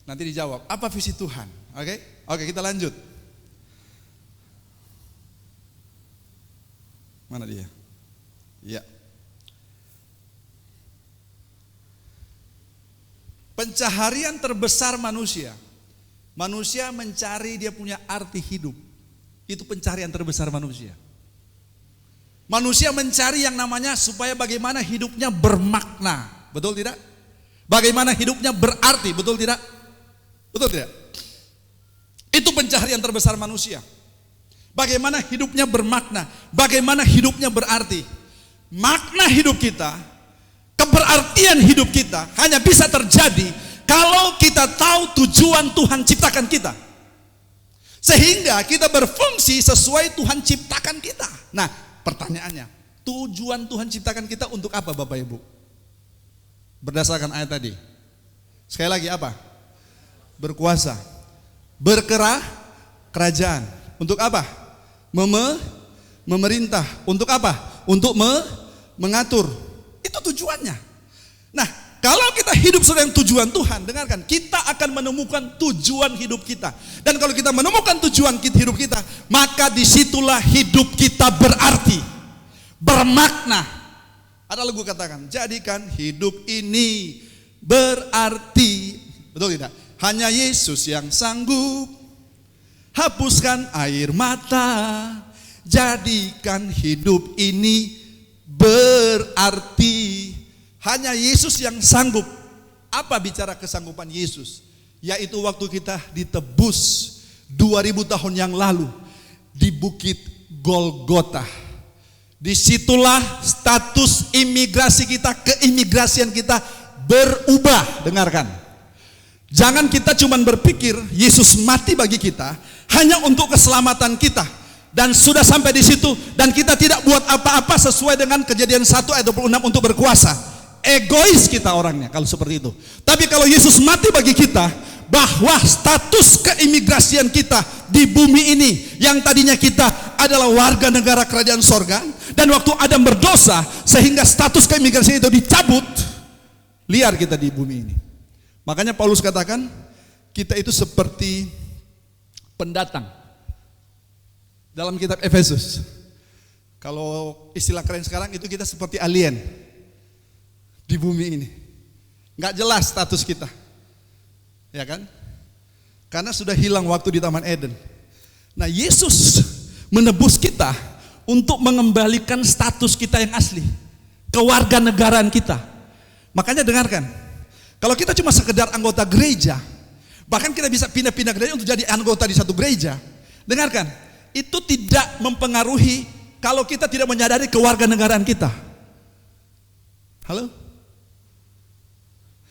Nanti dijawab, apa visi Tuhan? Oke, kita lanjut. Mana dia? Ya. Pencaharian terbesar manusia. Manusia mencari dia punya arti hidup. Itu pencarian terbesar manusia. Manusia mencari yang namanya supaya bagaimana hidupnya bermakna. Betul tidak? Bagaimana hidupnya berarti. Betul tidak? Betul tidak? Itu pencaharian terbesar manusia. Bagaimana hidupnya bermakna, bagaimana hidupnya berarti. Makna hidup kita, keberartian hidup kita hanya bisa terjadi kalau kita tahu tujuan Tuhan ciptakan kita. Sehingga kita berfungsi sesuai Tuhan ciptakan kita. Nah, pertanyaannya, tujuan Tuhan ciptakan kita untuk apa Bapak Ibu? Berdasarkan ayat tadi. Sekali lagi apa? Berkuasa, kerajaan. Untuk apa? Memerintah. Untuk apa? Untuk mengatur. Itu tujuannya. Nah, kalau kita hidup sesuai dengan tujuan Tuhan, dengarkan, kita akan menemukan tujuan hidup kita. Dan kalau kita menemukan tujuan hidup kita, maka disitulah hidup kita berarti, bermakna. Ada lagu katakan, jadikan hidup ini berarti. Betul tidak? Hanya Yesus yang sanggup hapuskan air mata, jadikan hidup ini berarti. Hanya Yesus yang sanggup. Apa bicara kesanggupan Yesus? Yaitu waktu kita ditebus 2000 tahun yang lalu di Bukit Golgota. Disitulah status imigrasi kita, keimigrasian kita berubah. Dengarkan. Jangan kita cuma berpikir Yesus mati bagi kita hanya untuk keselamatan kita dan sudah sampai di situ dan kita tidak buat apa-apa sesuai dengan Kejadian 1 ayat 26 untuk berkuasa. Egois kita orangnya kalau seperti itu. Tapi kalau Yesus mati bagi kita, bahwa status keimigrasian kita di bumi ini yang tadinya kita adalah warga negara kerajaan sorga, dan waktu Adam berdosa sehingga status keimigrasian itu dicabut, liar kita di bumi ini. Makanya Paulus katakan kita itu seperti pendatang dalam kitab Efesus. Kalau istilah keren sekarang itu kita seperti alien di bumi ini. Nggak jelas status kita, ya kan? Karena sudah hilang waktu di Taman Eden. Nah, Yesus menebus kita untuk mengembalikan status kita yang asli, kewarganegaraan kita. Makanya dengarkan, kalau kita cuma sekedar anggota gereja, bahkan kita bisa pindah-pindah gereja untuk jadi anggota di satu gereja. Dengarkan, itu tidak mempengaruhi kalau kita tidak menyadari kewarganegaraan kita. Halo?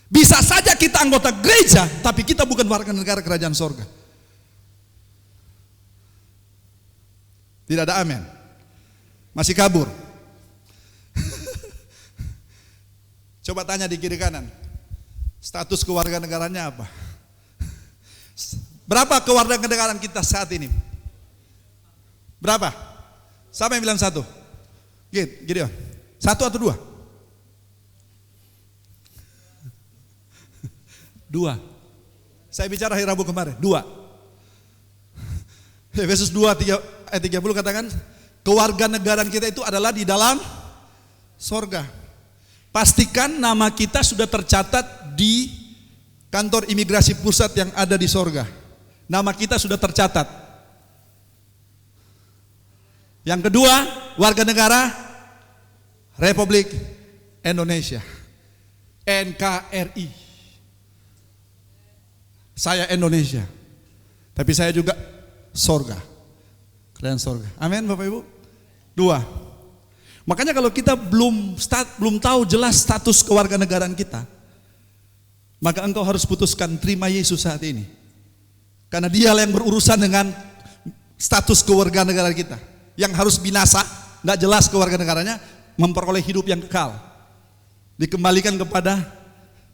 Bisa saja kita anggota gereja, tapi kita bukan warga negara kerajaan sorga. Tidak ada amin. Masih kabur. Coba tanya di kiri kanan, status kewarganegaraannya apa? Berapa kewarganegaraan kita saat ini? Berapa? Siapa yang bilang satu? Gideon. Satu atau dua? Dua. Saya bicara hari Rabu kemarin, dua. Efesus 2 ayat 30 katakan, kewarganegaraan kita itu adalah di dalam sorga. Pastikan nama kita sudah tercatat di kantor imigrasi pusat yang ada di sorga. Nama kita sudah tercatat. Yang kedua, warga negara Republik Indonesia, NKRI. Saya Indonesia, tapi saya juga sorga, kerajaan sorga. Amin Bapak Ibu. Dua. Makanya kalau kita belum tahu jelas status kewarganegaraan kita, maka engkau harus putuskan terima Yesus saat ini. Karena dialah yang berurusan dengan status kewarganegaraan kita. Yang harus binasa, nggak jelas kewarganegaranya, memperoleh hidup yang kekal, dikembalikan kepada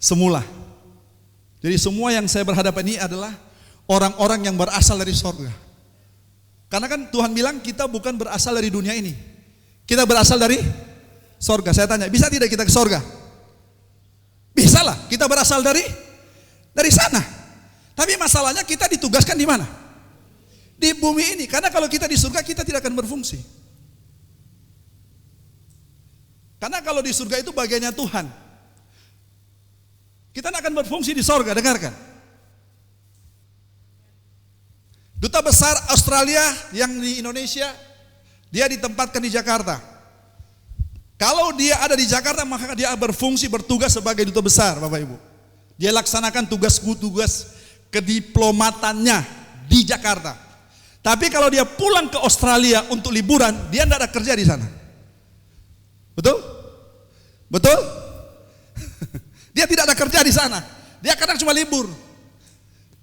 semula. Jadi semua yang saya berhadapan ini adalah orang-orang yang berasal dari sorga. Karena kan Tuhan bilang kita bukan berasal dari dunia ini, kita berasal dari sorga. Saya tanya, bisa tidak kita ke sorga? Bisa lah, kita berasal dari sana. Tapi masalahnya kita ditugaskan di mana? Di bumi ini. Karena kalau kita di surga kita tidak akan berfungsi. Karena kalau di surga itu bagiannya Tuhan. Kita tidak akan berfungsi di sorga, dengarkan. Duta besar Australia yang di Indonesia, dia ditempatkan di Jakarta. Kalau dia ada di Jakarta, maka dia berfungsi, bertugas sebagai duta besar, Bapak Ibu. Dia laksanakan tugas kediplomatannya di Jakarta. Tapi kalau dia pulang ke Australia untuk liburan, dia tidak ada kerja di sana. Betul? Betul? Dia tidak ada kerja di sana. Dia kadang cuma libur.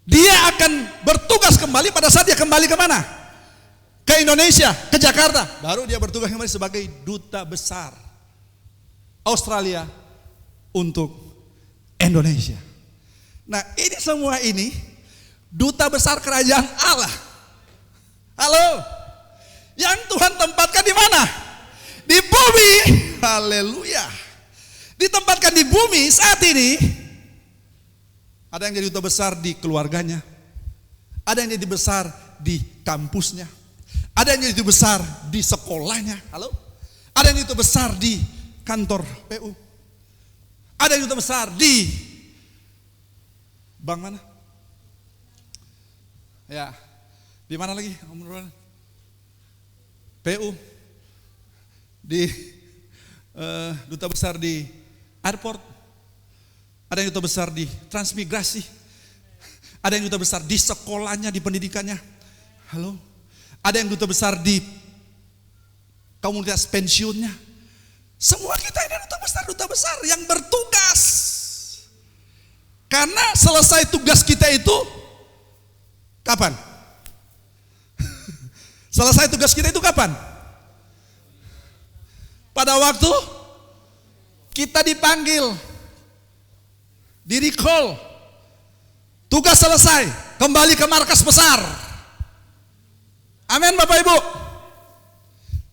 Dia akan bertugas kembali pada saat dia kembali ke mana? Ke Indonesia, ke Jakarta. Baru dia bertugas kembali sebagai duta besar Australia untuk Indonesia. Nah, ini semua ini duta besar kerajaan Allah. Halo. Yang Tuhan tempatkan di mana? Di bumi. Haleluya. Ditempatkan di bumi saat ini. Ada yang jadi duta besar di keluarganya. Ada yang jadi besar di kampusnya. Ada yang jadi duta besar di sekolahnya. Halo? Ada yang jadi duta besar di kantor PU. Ada yang duta besar di bank mana? Ya, di mana lagi? PU. Di duta besar di airport. Ada yang duta besar di transmigrasi. Ada yang duta besar di sekolahnya, di pendidikannya. Halo? Ada yang duta besar di komunitas pensiunnya. Semua kita ini duta besar yang bertugas. Karena selesai tugas kita itu kapan? Selesai tugas kita itu kapan? Pada waktu kita dipanggil, di-recall, tugas selesai, kembali ke markas besar. Amin Bapak Ibu.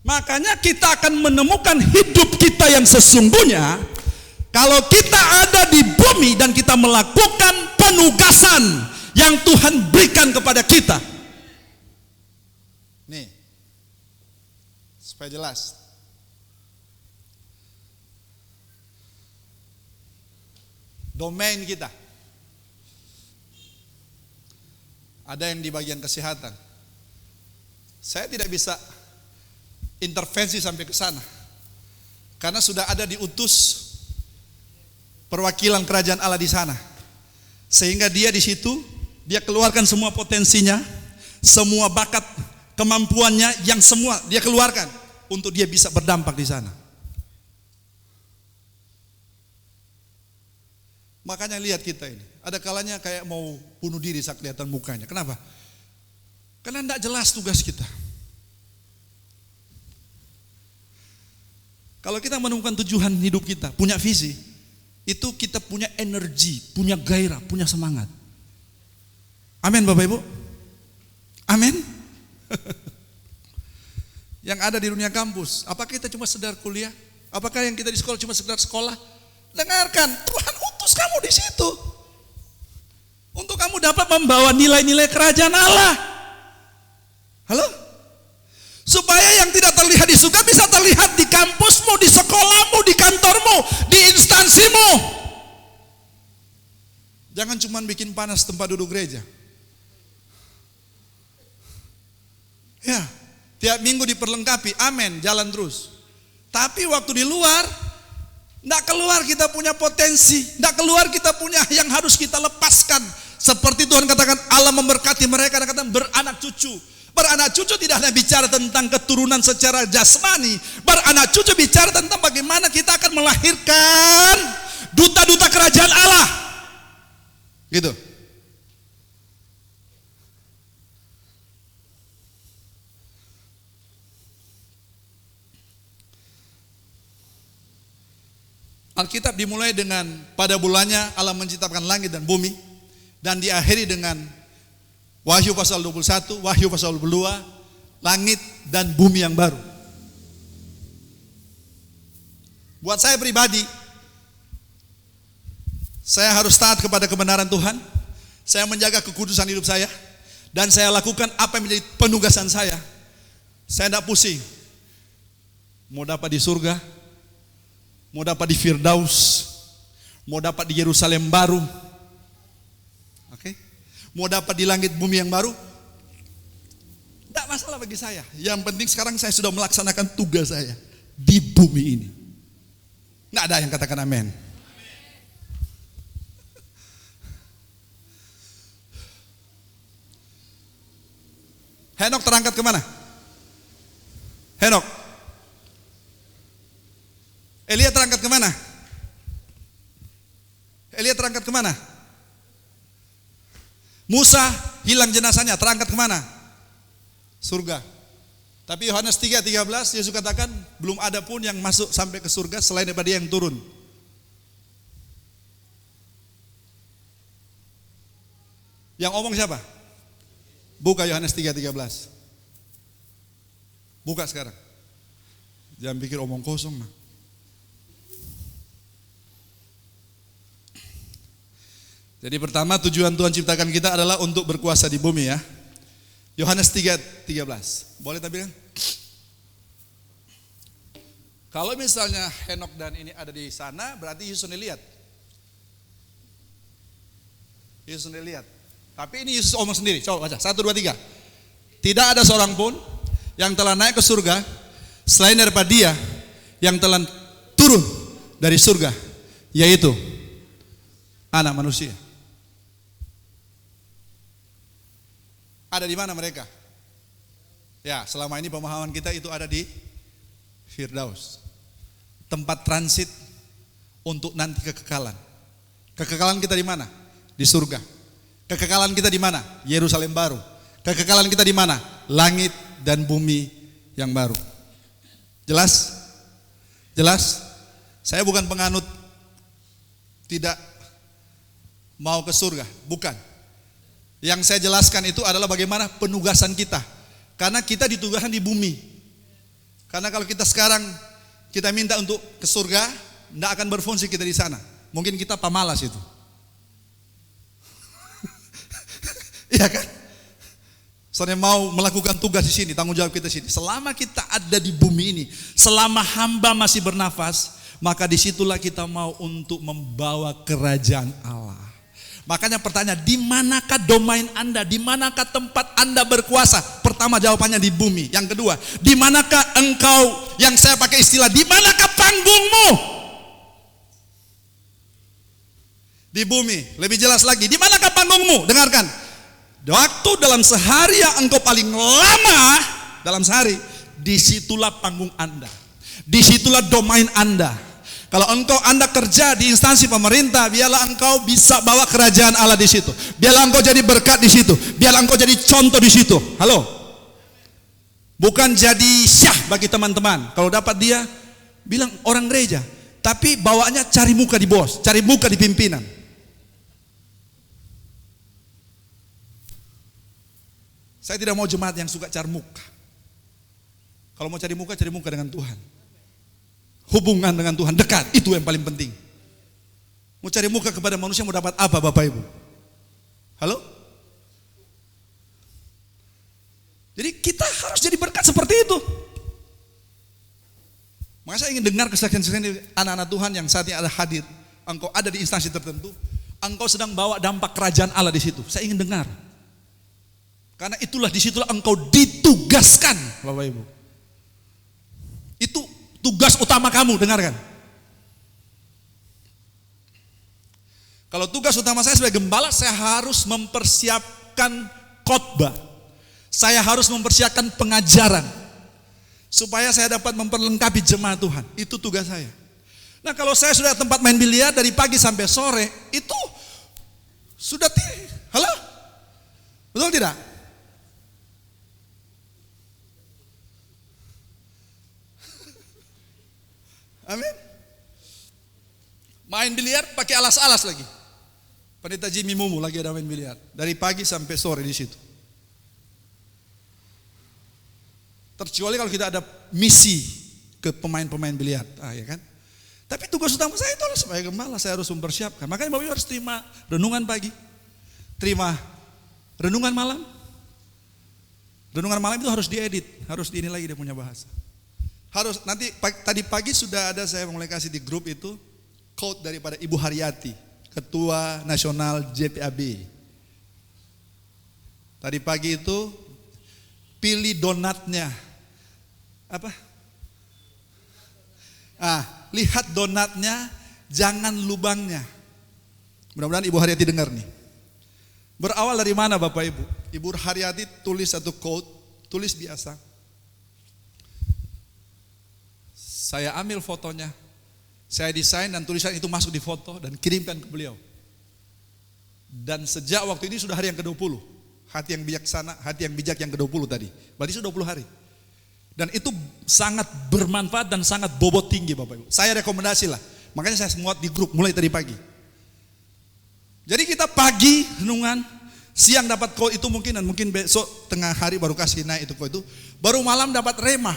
Makanya kita akan menemukan hidup kita yang sesungguhnya kalau kita ada di bumi dan kita melakukan penugasan yang Tuhan berikan kepada kita. Nih, supaya jelas. Domain kita. Ada yang di bagian kesehatan. Saya tidak bisa intervensi sampai ke sana. Karena sudah ada diutus perwakilan kerajaan Allah di sana. Sehingga dia di situ, dia keluarkan semua potensinya, semua bakat, kemampuannya yang semua dia keluarkan untuk dia bisa berdampak di sana. Makanya lihat kita ini, ada kalanya kayak mau bunuh diri saat kelihatan mukanya. Kenapa? Karena tidak jelas tugas kita. Kalau kita menemukan tujuan hidup kita, punya visi, itu kita punya energi, punya gairah, punya semangat. Amin Bapak Ibu. Amin. Yang ada di dunia kampus, apakah kita cuma sekedar kuliah? Apakah yang kita di sekolah cuma sekedar sekolah? Dengarkan, Tuhan utus kamu di situ untuk kamu dapat membawa nilai-nilai kerajaan Allah. Halo? Supaya yang tidak terlihat di surga bisa terlihat di kampusmu, di sekolahmu, di kantormu, di instansimu. Jangan cuma bikin panas tempat duduk gereja. Ya, tiap minggu diperlengkapi, amin, jalan terus. Tapi waktu di luar, tidak keluar kita punya potensi, tidak keluar kita punya yang harus kita lepaskan. Seperti Tuhan katakan, Allah memberkati mereka dan katakan beranak cucu. Beranak cucu tidak hanya bicara tentang keturunan secara jasmani. Beranak cucu bicara tentang bagaimana kita akan melahirkan duta-duta kerajaan Allah. Gitu. Alkitab dimulai dengan pada bulannya Allah menciptakan langit dan bumi, dan diakhiri dengan Wahyu pasal 21, Wahyu pasal 22, langit dan bumi yang baru. Buat saya pribadi, saya harus taat kepada kebenaran Tuhan. Saya menjaga kekudusan hidup saya. Dan saya lakukan apa yang menjadi penugasan saya. Saya tidak pusing. Mau dapat di surga, mau dapat di Firdaus, mau dapat di Yerusalem baru, oke? Mau dapat di langit bumi yang baru, tidak masalah bagi saya. Yang penting sekarang saya sudah melaksanakan tugas saya di bumi ini. Nggak ada yang katakan amin. Henok terangkat kemana? Henok. Elia terangkat kemana? Elia terangkat kemana? Musa hilang jenazahnya, terangkat kemana? Surga. Tapi Yohanes 3:13 Yesus katakan belum ada pun yang masuk sampai ke surga selain daripada dia yang turun. Yang ngomong siapa? Buka Yohanes 3:13. Buka sekarang. Jangan pikir omong kosong. Nah. Jadi pertama tujuan Tuhan ciptakan kita adalah untuk berkuasa di bumi ya. Yohanes 3:13. Boleh tampilkan? Kalau misalnya Henok dan ini ada di sana, berarti Yesus sudah lihat. Yesus sudah lihat. Tapi ini Yesus omong sendiri. Coba baca. 1, 2, 3. Tidak ada seorang pun yang telah naik ke surga selain daripada Dia yang telah turun dari surga, yaitu Anak Manusia. Ada di mana mereka? Ya, selama ini pemahaman kita itu ada di Firdaus. Tempat transit untuk nanti kekekalan. Kekekalan kita di mana? Di surga. Kekekalan kita di mana? Yerusalem baru. Kekekalan kita di mana? Langit dan bumi yang baru. Jelas? Jelas? Saya bukan penganut tidak mau ke surga, bukan. Yang saya jelaskan itu adalah bagaimana penugasan kita. Karena kita ditugaskan di bumi. Karena kalau kita sekarang kita minta untuk ke surga, tidak akan berfungsi kita di sana. Mungkin kita pamalas itu. Iya kan? Soalnya mau melakukan tugas di sini, tanggung jawab kita di sini. Selama kita ada di bumi ini, selama hamba masih bernafas, maka disitulah kita mau untuk membawa kerajaan Allah. Makanya pertanyaan, di manakah domain Anda? Di manakah tempat Anda berkuasa? Pertama jawabannya di bumi. Yang kedua, di manakah engkau, yang saya pakai istilah, di manakah panggungmu? Di bumi. Lebih jelas lagi, di manakah panggungmu? Dengarkan. Waktu dalam sehari yang engkau paling lama, dalam sehari, disitulah panggung Anda. Disitulah domain Anda. Kalau Anda kerja di instansi pemerintah, biarlah engkau bisa bawa kerajaan Allah di situ. Biarlah engkau jadi berkat di situ. Biarlah engkau jadi contoh di situ. Halo? Bukan jadi syah bagi teman-teman. Kalau dapat dia, bilang orang gereja. Tapi bawaannya cari muka di bos, cari muka di pimpinan. Saya tidak mau jemaat yang suka cari muka. Kalau mau cari muka dengan Tuhan. Hubungan dengan Tuhan dekat, itu yang paling penting. Mau cari muka kepada manusia mau dapat apa Bapak Ibu? Halo? Jadi kita harus jadi berkat seperti itu. Makanya saya ingin dengar kesaksian-kesaksian dari anak-anak Tuhan yang saat ini ada hadir. Engkau ada di instansi tertentu, engkau sedang bawa dampak kerajaan Allah di situ. Saya ingin dengar. Karena disitulah engkau ditugaskan, Bapak Ibu. Itu tugas utama kamu, dengarkan. Kalau tugas utama saya sebagai gembala, saya harus mempersiapkan khotbah. Saya harus mempersiapkan pengajaran. Supaya saya dapat memperlengkapi jemaat Tuhan. Itu tugas saya. Nah kalau saya sudah tempat main biliar dari pagi sampai sore, itu sudah halo? Betul tidak? Amin. Main biliar pakai alas-alas lagi. Pendeta Jimmy Mumu lagi ada main biliar dari pagi sampai sore di situ. Terkecuali kalau kita ada misi ke pemain-pemain biliar, ya kan? Tapi tugas utama saya itu adalah sebagai gembala, saya harus mempersiapkan. Makanya Bapak Ibu harus terima renungan pagi, terima renungan malam. Renungan malam itu harus diedit, harus diini lagi dia punya bahasa. Harus nanti tadi pagi sudah ada saya mulai kasih di grup itu quote daripada Ibu Haryati, Ketua Nasional JPAB. Tadi pagi itu pilih donatnya. Apa? Lihat donatnya, jangan lubangnya. Mudah-mudahan Ibu Haryati dengar nih. Berawal dari mana Bapak Ibu? Ibu Haryati tulis satu quote, tulis biasa. Saya ambil fotonya, saya desain dan tulisan itu masuk di foto dan kirimkan ke beliau. Dan sejak waktu ini sudah hari yang ke-20. Hati yang bijaksana, hati yang bijak yang ke-20 tadi. Berarti sudah 20 hari. Dan itu sangat bermanfaat dan sangat bobot tinggi Bapak Ibu. Saya rekomendasi lah. Makanya saya muat di grup mulai tadi pagi. Jadi kita pagi renungan, siang dapat quote itu mungkin, dan mungkin besok tengah hari baru kasih naik itu quote itu. Baru malam dapat rema.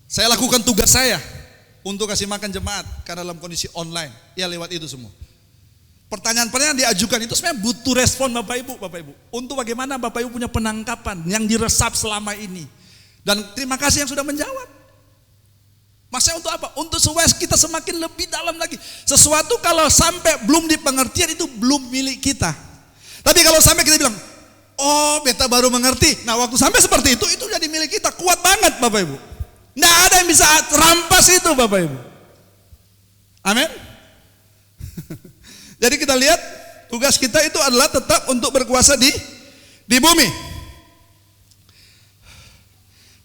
Saya lakukan tugas saya untuk kasih makan jemaat karena dalam kondisi online. Ya lewat itu semua. Pertanyaan-pertanyaan diajukan itu sebenarnya butuh respon Bapak Ibu. Untuk bagaimana Bapak Ibu punya penangkapan yang diresap selama ini. Dan terima kasih yang sudah menjawab. Maksudnya untuk apa? Untuk supaya kita semakin lebih dalam lagi. Sesuatu kalau sampai belum dipengertian itu belum milik kita. Tapi kalau sampai kita bilang, oh beta baru mengerti. Nah waktu sampai seperti itu jadi milik kita. Kuat banget Bapak Ibu. Nggak ada yang bisa rampas itu Bapak Ibu. Amin. Jadi kita lihat tugas kita itu adalah tetap untuk berkuasa di bumi.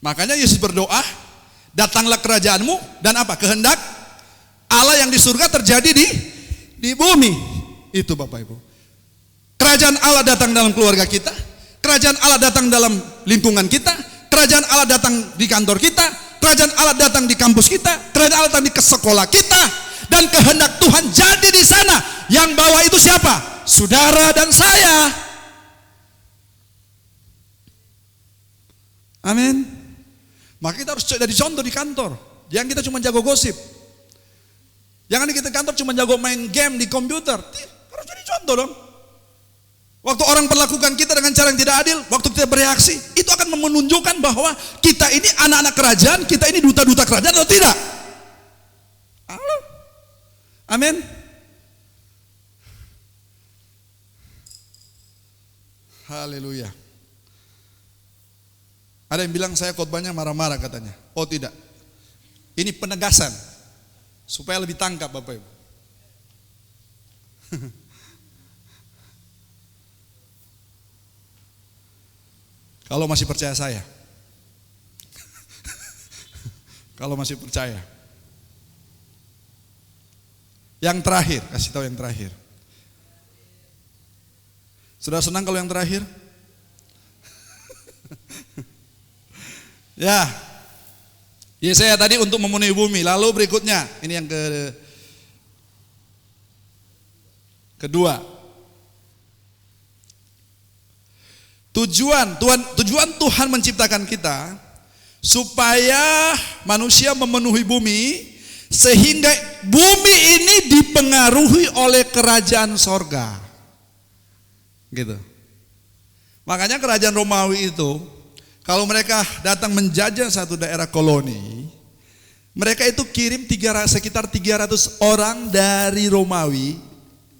Makanya Yesus berdoa, datanglah kerajaanmu dan apa? Kehendak Allah yang di surga terjadi di bumi. Itu Bapak Ibu. Kerajaan Allah datang dalam keluarga kita, kerajaan Allah datang dalam lingkungan kita, kerajaan Allah datang di kantor kita, kerajaan Allah datang di kampus kita, kerajaan Allah datang di sekolah kita, dan kehendak Tuhan jadi di sana. Yang bawa itu siapa? Saudara dan saya. Amin. Maka kita harus jadi contoh di kantor. Jangan kita cuma jago gosip. Jangan kita kantor cuma jago main game di komputer. Harus jadi contoh dong. Waktu orang perlakukan kita dengan cara yang tidak adil, waktu kita bereaksi, itu akan menunjukkan bahwa kita ini anak-anak kerajaan, kita ini duta-duta kerajaan atau tidak. Halo. Amin. Haleluya. Ada yang bilang saya khotbahnya marah-marah katanya. Oh tidak. Ini penegasan supaya lebih tangkap Bapak Ibu. Kalau masih percaya saya. Kalau masih percaya. Yang terakhir, kasih tahu yang terakhir. Sudah senang kalau yang terakhir? Ya. Yesaya tadi untuk memenuhi bumi. Lalu berikutnya, ini yang kedua. Tujuan Tuhan menciptakan kita supaya manusia memenuhi bumi, sehingga bumi ini dipengaruhi oleh kerajaan sorga. Gitu. Makanya kerajaan Romawi itu, kalau mereka datang menjajah satu daerah koloni, mereka itu kirim sekitar 300 orang dari Romawi.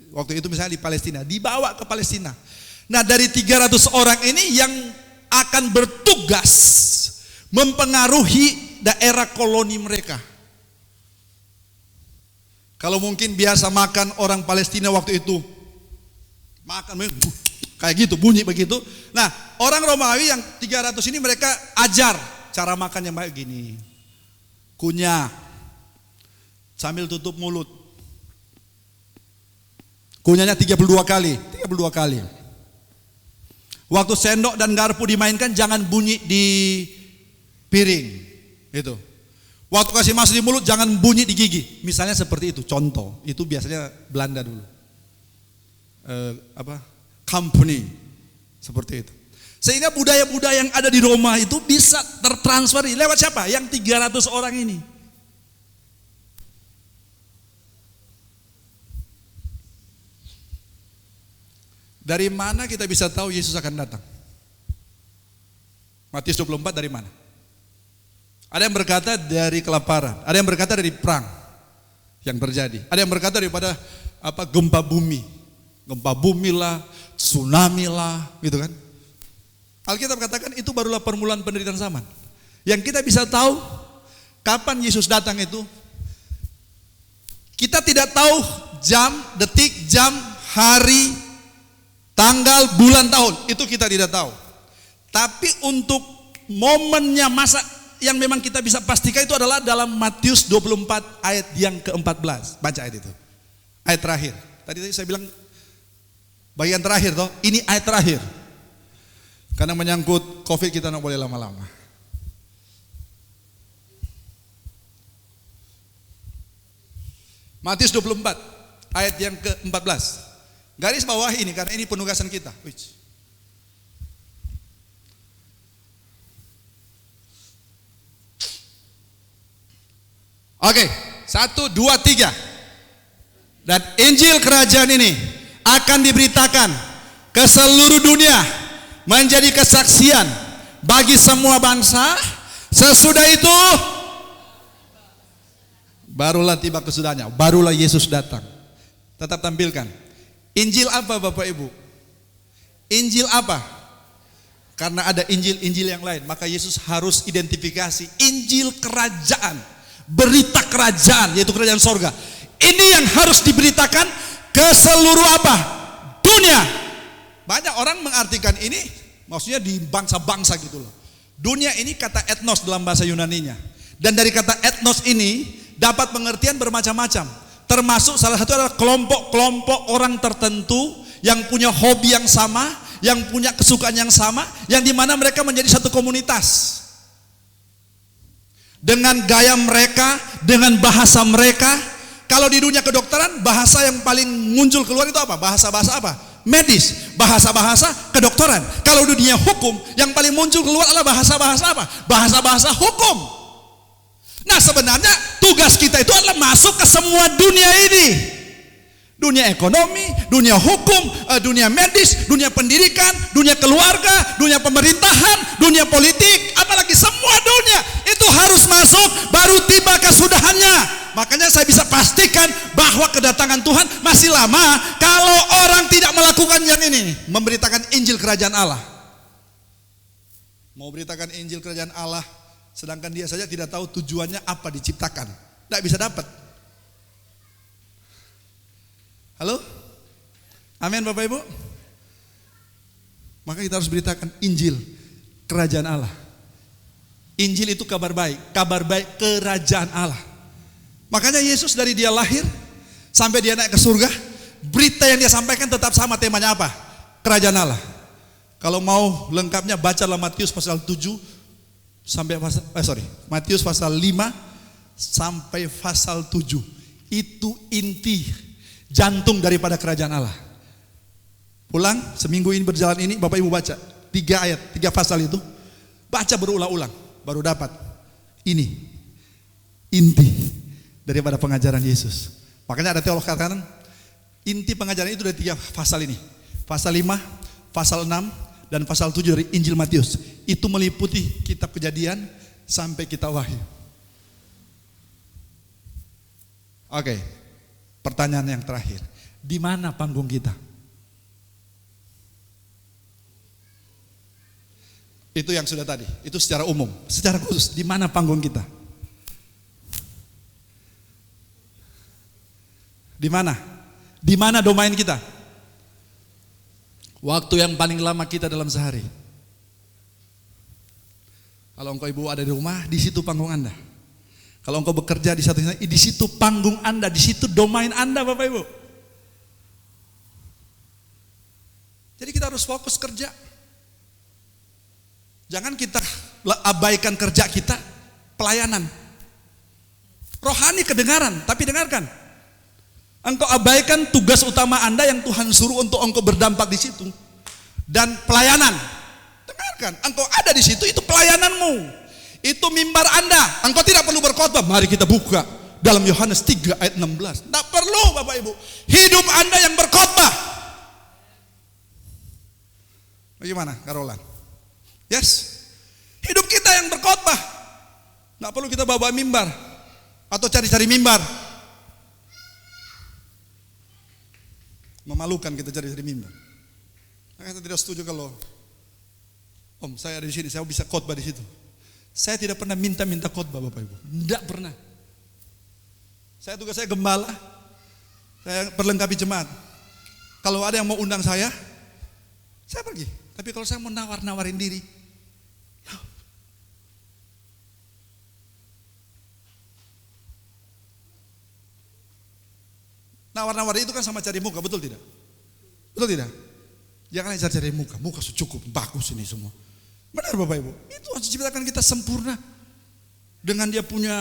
Waktu itu misalnya di Palestina, dibawa ke Palestina. Nah dari 300 orang ini yang akan bertugas mempengaruhi daerah koloni mereka. Kalau mungkin biasa makan orang Palestina waktu itu, makan kayak gitu, bunyi begitu. Nah orang Romawi yang 300 ini mereka ajar cara makan yang baik gini. Kunyah, sambil tutup mulut. Kunyahnya 32 kali. Waktu sendok dan garpu dimainkan jangan bunyi di piring. Itu. Waktu kasih masuk di mulut jangan bunyi di gigi. Misalnya seperti itu, contoh. Itu biasanya Belanda dulu. Company. Seperti itu. Sehingga budaya-budaya yang ada di Roma itu bisa tertransfer lewat siapa? Yang 300 orang ini. Dari mana kita bisa tahu Yesus akan datang? Matius 24 dari mana? Ada yang berkata dari kelaparan, ada yang berkata dari perang yang terjadi, ada yang berkata daripada gempa bumi lah, tsunami lah, gitu kan? Alkitab katakan itu barulah permulaan penderitaan zaman. Yang kita bisa tahu kapan Yesus datang itu, kita tidak tahu jam, detik, jam, hari, tanggal, bulan, tahun, itu kita tidak tahu. Tapi untuk momennya, masa yang memang kita bisa pastikan itu adalah dalam Matius 24 ayat yang ke-14. Baca ayat itu. Ayat terakhir. Tadi saya bilang bagian terakhir toh, ini ayat terakhir. Karena menyangkut Covid kita tidak boleh lama-lama. Matius 24 ayat yang ke-14. Garis bawah ini karena ini penugasan kita. Oke, 1, 2, 3. Dan Injil kerajaan ini akan diberitakan ke seluruh dunia menjadi kesaksian bagi semua bangsa. Sesudah itu barulah tiba kesudahnya, barulah Yesus datang. Tetap tampilkan. Injil apa Bapak Ibu? Injil apa? Karena ada Injil-Injil yang lain, maka Yesus harus identifikasi Injil kerajaan, berita kerajaan, yaitu kerajaan sorga. Ini yang harus diberitakan ke seluruh apa? Dunia. Banyak orang mengartikan ini maksudnya di bangsa-bangsa gitu loh. Dunia ini kata etnos dalam bahasa Yunaninya. Dan dari kata etnos ini dapat pengertian bermacam-macam. Termasuk salah satu adalah kelompok-kelompok orang tertentu yang punya hobi yang sama, yang punya kesukaan yang sama, yang dimana mereka menjadi satu komunitas. Dengan gaya mereka, dengan bahasa mereka. Kalau di dunia kedokteran, bahasa yang paling muncul keluar itu apa? Bahasa-bahasa apa? Medis, bahasa-bahasa kedokteran. Kalau di dunia hukum, yang paling muncul keluar adalah bahasa-bahasa apa? Bahasa-bahasa hukum. Nah sebenarnya tugas kita itu adalah masuk ke semua dunia ini. Dunia ekonomi, dunia hukum, dunia medis, dunia pendidikan, dunia keluarga, dunia pemerintahan, dunia politik, apalagi semua dunia itu harus masuk baru tiba kesudahannya. Makanya saya bisa pastikan bahwa kedatangan Tuhan masih lama kalau orang tidak melakukan yang ini, memberitakan Injil kerajaan Allah. Mau beritakan Injil kerajaan Allah, sedangkan dia saja tidak tahu tujuannya apa diciptakan, tidak bisa dapat. Halo? Amin Bapak Ibu? Maka kita harus beritakan Injil kerajaan Allah. Injil itu kabar baik kerajaan Allah. Makanya Yesus dari dia lahir sampai dia naik ke surga, berita yang dia sampaikan tetap sama, temanya apa? Kerajaan Allah. Kalau mau lengkapnya bacalah Matius pasal 7 sampai Matius pasal 5 sampai pasal 7. Itu inti jantung daripada kerajaan Allah. Pulang seminggu ini berjalan ini Bapak Ibu baca 3 ayat, 3 pasal itu. Baca berulang-ulang baru dapat ini inti daripada pengajaran Yesus. Makanya ada teolog katakan inti pengajaran itu dari 3 pasal ini. Pasal 5, pasal 6 dan pasal 7 dari Injil Matius. Itu meliputi kitab Kejadian sampai kitab Wahyu. Oke. Pertanyaan yang terakhir. Di mana panggung kita? Itu yang sudah tadi. Itu secara umum. Secara khusus, di mana panggung kita? Di mana? Di mana domain kita? Waktu yang paling lama kita dalam sehari. Kalau engkau ibu ada di rumah, di situ panggung Anda. Kalau engkau bekerja di satu sisi, di situ panggung Anda, di situ domain Anda Bapak Ibu. Jadi kita harus fokus kerja. Jangan kita abaikan kerja kita, pelayanan. Rohani kedengaran, tapi dengarkan. Engkau abaikan tugas utama Anda yang Tuhan suruh untuk engkau berdampak di situ. Dan pelayanan. Dengarkan, engkau ada di situ, itu pelayananmu. Itu mimbar Anda. Engkau tidak perlu berkhotbah. Mari kita buka dalam Yohanes 3 ayat 16. Tidak perlu Bapak Ibu. Hidup Anda yang berkhotbah. Bagaimana Karolan? Yes. Hidup kita yang berkhotbah. Tidak perlu kita bawa mimbar atau cari-cari mimbar. Memalukan kita cari-cari mimbar. Saya tidak setuju kalau Om, saya ada di sini, saya bisa khotbah di situ. Saya tidak pernah minta khotbah Bapak Ibu. Tidak pernah. Saya tugas saya gembala. Saya perlengkapi jemaat. Kalau ada yang mau undang saya pergi. Tapi kalau saya mau nawarin diri, nawar-nawar itu kan sama cari muka, betul tidak? Betul tidak? Jangan cari muka, muka cukup, bagus ini semua. Benar Bapak Ibu, itu harus diciptakan kita sempurna. Dengan dia punya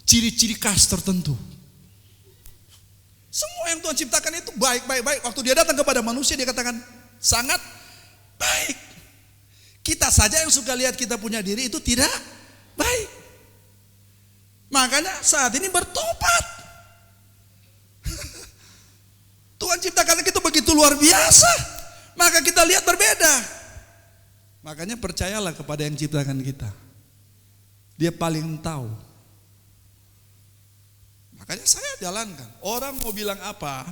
ciri-ciri khas tertentu. Semua yang Tuhan ciptakan itu baik. Waktu dia datang kepada manusia, dia katakan sangat baik. Kita saja yang suka lihat kita punya diri itu tidak baik. Makanya saat ini bertobat. Tuhan ciptakan kita begitu luar biasa. Maka kita lihat berbeda. Makanya percayalah kepada yang ciptakan kita. Dia paling tahu. Makanya saya jalankan. Orang mau bilang apa,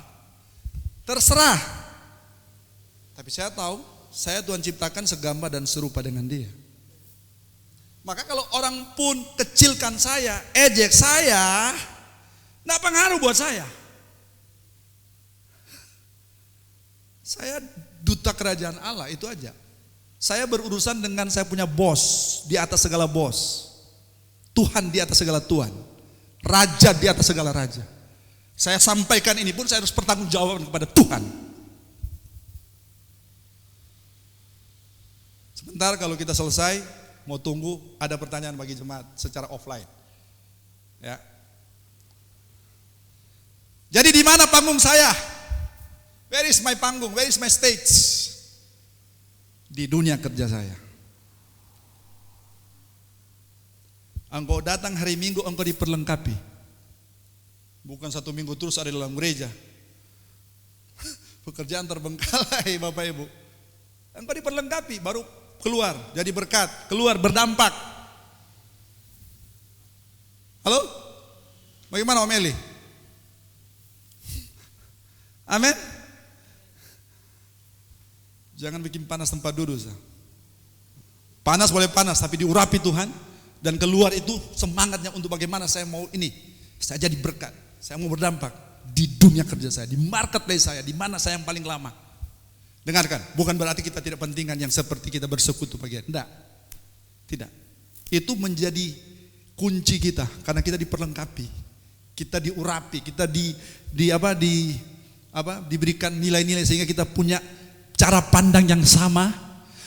terserah. Tapi saya tahu, saya Tuhan ciptakan segambar dan serupa dengan dia. Maka kalau orang pun kecilkan saya, ejek saya, tidak pengaruh buat saya. Saya duta kerajaan Allah, itu aja. Saya berurusan dengan saya punya bos, di atas segala bos. Tuhan di atas segala Tuhan. Raja di atas segala raja. Saya sampaikan ini pun saya harus bertanggungjawab kepada Tuhan. Sebentar kalau kita selesai, mau tunggu ada pertanyaan bagi jemaat secara offline. Ya. Jadi di mana panggung saya? Where is my panggung? Where is my stage? Di dunia kerja saya. Engkau datang hari Minggu, engkau diperlengkapi. Bukan 1 minggu terus ada dalam gereja. Pekerjaan terbengkalai Bapak Ibu. Engkau diperlengkapi, baru keluar jadi berkat, keluar berdampak. Halo? Bagaimana Om Eli? Amin. Jangan bikin panas tempat duduk. Panas boleh panas, tapi diurapi Tuhan. Dan keluar itu semangatnya untuk bagaimana saya mau ini. Saya jadi berkat, saya mau berdampak di dunia kerja saya, di marketplace saya, di mana saya yang paling lama. Dengarkan, bukan berarti kita tidak pentingkan yang seperti kita bersekutu pagi hari. Tidak. Itu menjadi kunci kita karena kita diperlengkapi, kita diurapi, kita diberikan nilai-nilai sehingga kita punya cara pandang yang sama,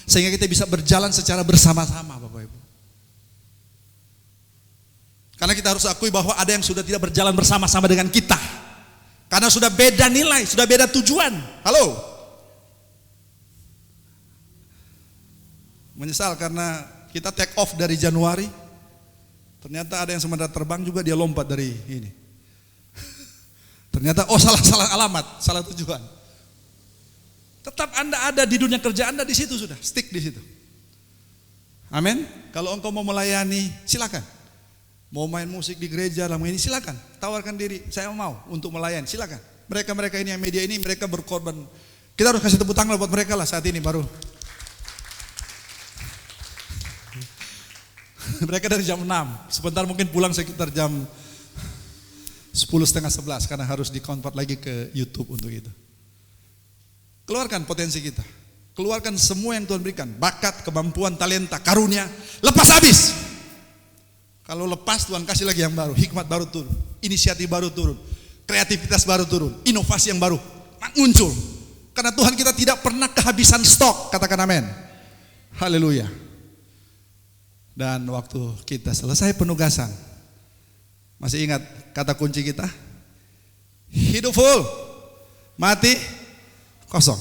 sehingga kita bisa berjalan secara bersama-sama Bapak Ibu. Karena kita harus akui bahwa ada yang sudah tidak berjalan bersama-sama dengan kita. Karena sudah beda nilai, sudah beda tujuan. Halo? Menyesal karena kita take off dari Januari. Ternyata ada yang sementara terbang juga dia lompat dari ini. Ternyata salah alamat, salah tujuan. Tetap Anda ada di dunia kerja Anda, di situ sudah, stick di situ. Amin. Kalau engkau mau melayani, silakan. Mau main musik di gereja lama ini, silakan. Tawarkan diri, saya mau untuk melayani, silakan. Mereka ini yang media ini, mereka berkorban. Kita harus kasih tepuk tangan buat mereka lah saat ini baru. Mereka dari jam 6, sebentar mungkin pulang sekitar jam 10:30-11 karena harus di-convert lagi ke YouTube untuk itu. Keluarkan potensi kita. Keluarkan semua yang Tuhan berikan, bakat, kemampuan, talenta, karunia, lepas habis. Kalau lepas Tuhan kasih lagi yang baru, hikmat baru turun, inisiatif baru turun, kreativitas baru turun, inovasi yang baru muncul. Karena Tuhan kita tidak pernah kehabisan stok, katakan amin. Haleluya. Dan waktu kita selesai penugasan, masih ingat kata kunci kita? Hidup full, mati, kosong.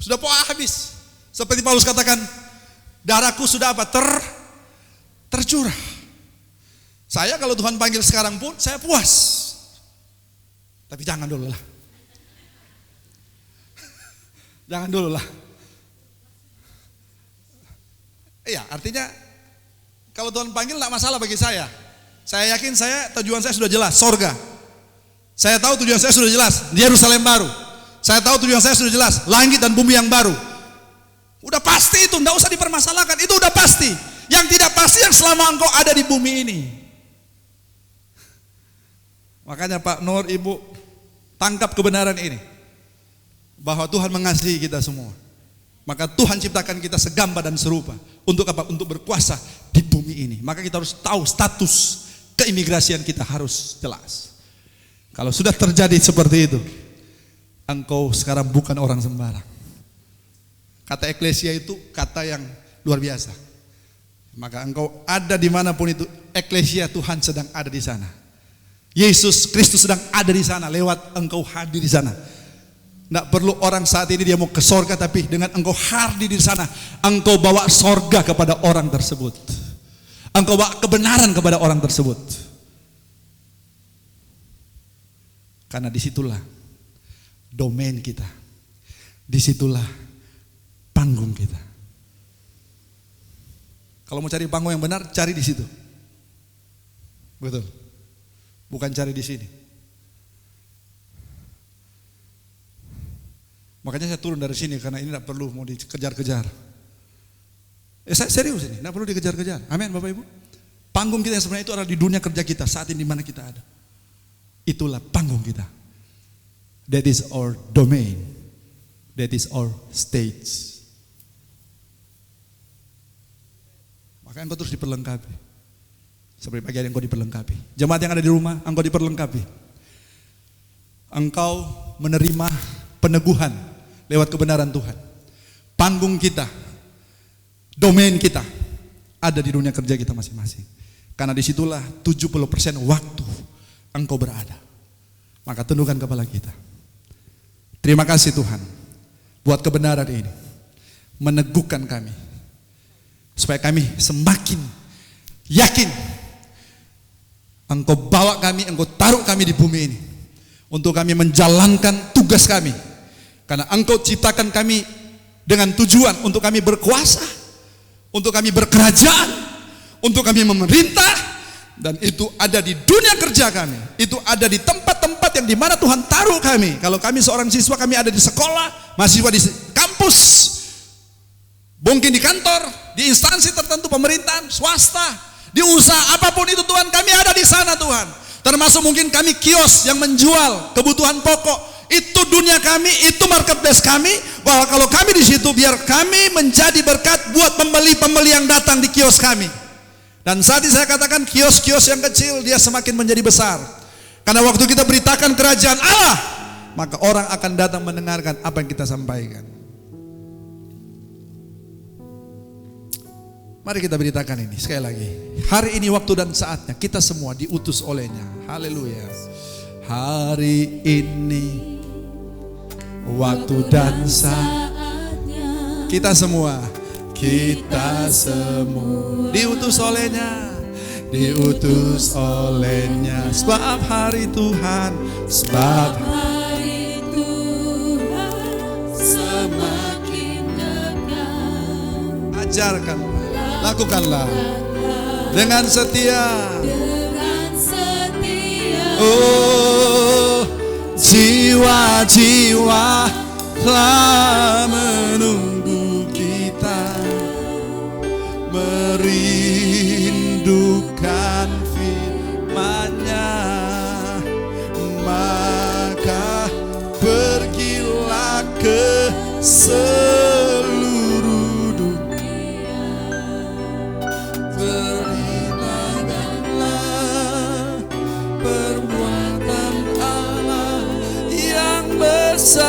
Sudah habis. Seperti Paulus katakan, darahku sudah apa? Tercurah. Saya kalau Tuhan panggil sekarang pun saya puas. Tapi jangan dulu lah. Jangan dulu lah. Iya, artinya kalau Tuhan panggil tidak masalah bagi saya. Saya yakin tujuan saya sudah jelas, sorga. Saya tahu tujuan saya sudah jelas, Yerusalem baru. Saya tahu tujuan saya sudah jelas, langit dan bumi yang baru. Udah pasti itu, tidak usah dipermasalahkan, itu udah pasti. Yang tidak pasti yang selama engkau ada di bumi ini. Makanya Pak Nur, Ibu, tangkap kebenaran ini. Bahwa Tuhan mengasihi kita semua. Maka Tuhan ciptakan kita segambar dan serupa. Untuk apa? Untuk berkuasa di bumi ini. Maka kita harus tahu status keimigrasian kita harus jelas. Kalau sudah terjadi seperti itu, engkau sekarang bukan orang sembarang. Kata eklesia itu kata yang luar biasa. Maka engkau ada dimanapun itu, eklesia Tuhan sedang ada di sana. Yesus Kristus sedang ada di sana lewat engkau hadir di sana. Tidak perlu orang saat ini dia mau ke sorga, tapi dengan engkau hadir di sana, engkau bawa sorga kepada orang tersebut. Engkau bawa kebenaran kepada orang tersebut. Karena disitulah domain kita. Disitulah panggung kita. Kalau mau cari panggung yang benar, cari di situ. Betul. Bukan cari di sini. Makanya saya turun dari sini karena ini tidak perlu mau dikejar-kejar. Saya serius ini, tidak perlu dikejar-kejar. Amin Bapak Ibu. Panggung kita yang sebenarnya itu adalah di dunia kerja kita saat ini di mana kita ada. Itulah panggung kita. That is our domain. That is our stage. Maka engkau terus diperlengkapi. Seperti pagi hari engkau diperlengkapi. Jemaat yang ada di rumah, engkau diperlengkapi. Engkau menerima peneguhan lewat kebenaran Tuhan. Panggung kita, domain kita ada di dunia kerja kita masing-masing. Karena disitulah 70% waktu engkau berada. Maka tundukkan kepala kita. Terima kasih Tuhan buat kebenaran ini. Meneguhkan kami. Supaya kami semakin yakin engkau bawa kami, engkau taruh kami di bumi ini. Untuk kami menjalankan tugas kami. Karena engkau ciptakan kami dengan tujuan untuk kami berkuasa, untuk kami berkerajaan, untuk kami memerintah, dan itu ada di dunia kerja kami. Itu ada di tempat-tempat yang dimana Tuhan taruh kami. Kalau kami seorang siswa, kami ada di sekolah, mahasiswa di kampus, mungkin di kantor, di instansi tertentu, pemerintahan, swasta, di usaha apapun itu Tuhan, kami ada di sana Tuhan. Termasuk mungkin kami kios yang menjual kebutuhan pokok. Itu dunia kami, itu marketplace kami. Bahwa kalau kami di situ, biar kami menjadi berkat buat pembeli-pembeli yang datang di kios kami. Dan saat ini saya katakan kios-kios yang kecil dia semakin menjadi besar. Karena waktu kita beritakan kerajaan Allah, maka orang akan datang mendengarkan apa yang kita sampaikan. Mari kita beritakan ini sekali lagi. Hari ini waktu dan saatnya kita semua diutus olehnya. Haleluya. Hari ini waktu dan saatnya kita semua diutus olehnya, diutus olehnya. Sebab hari Tuhan, sebab hari Tuhan semakin dekat. Ajarkanlah, lakukanlah dengan setia. Oh, jiwa-jiwa telah menunggu kita, merindukan firman-Nya. Maka pergilah ke seluruh dunia, beritakanlah perbuatan Allah yang besar.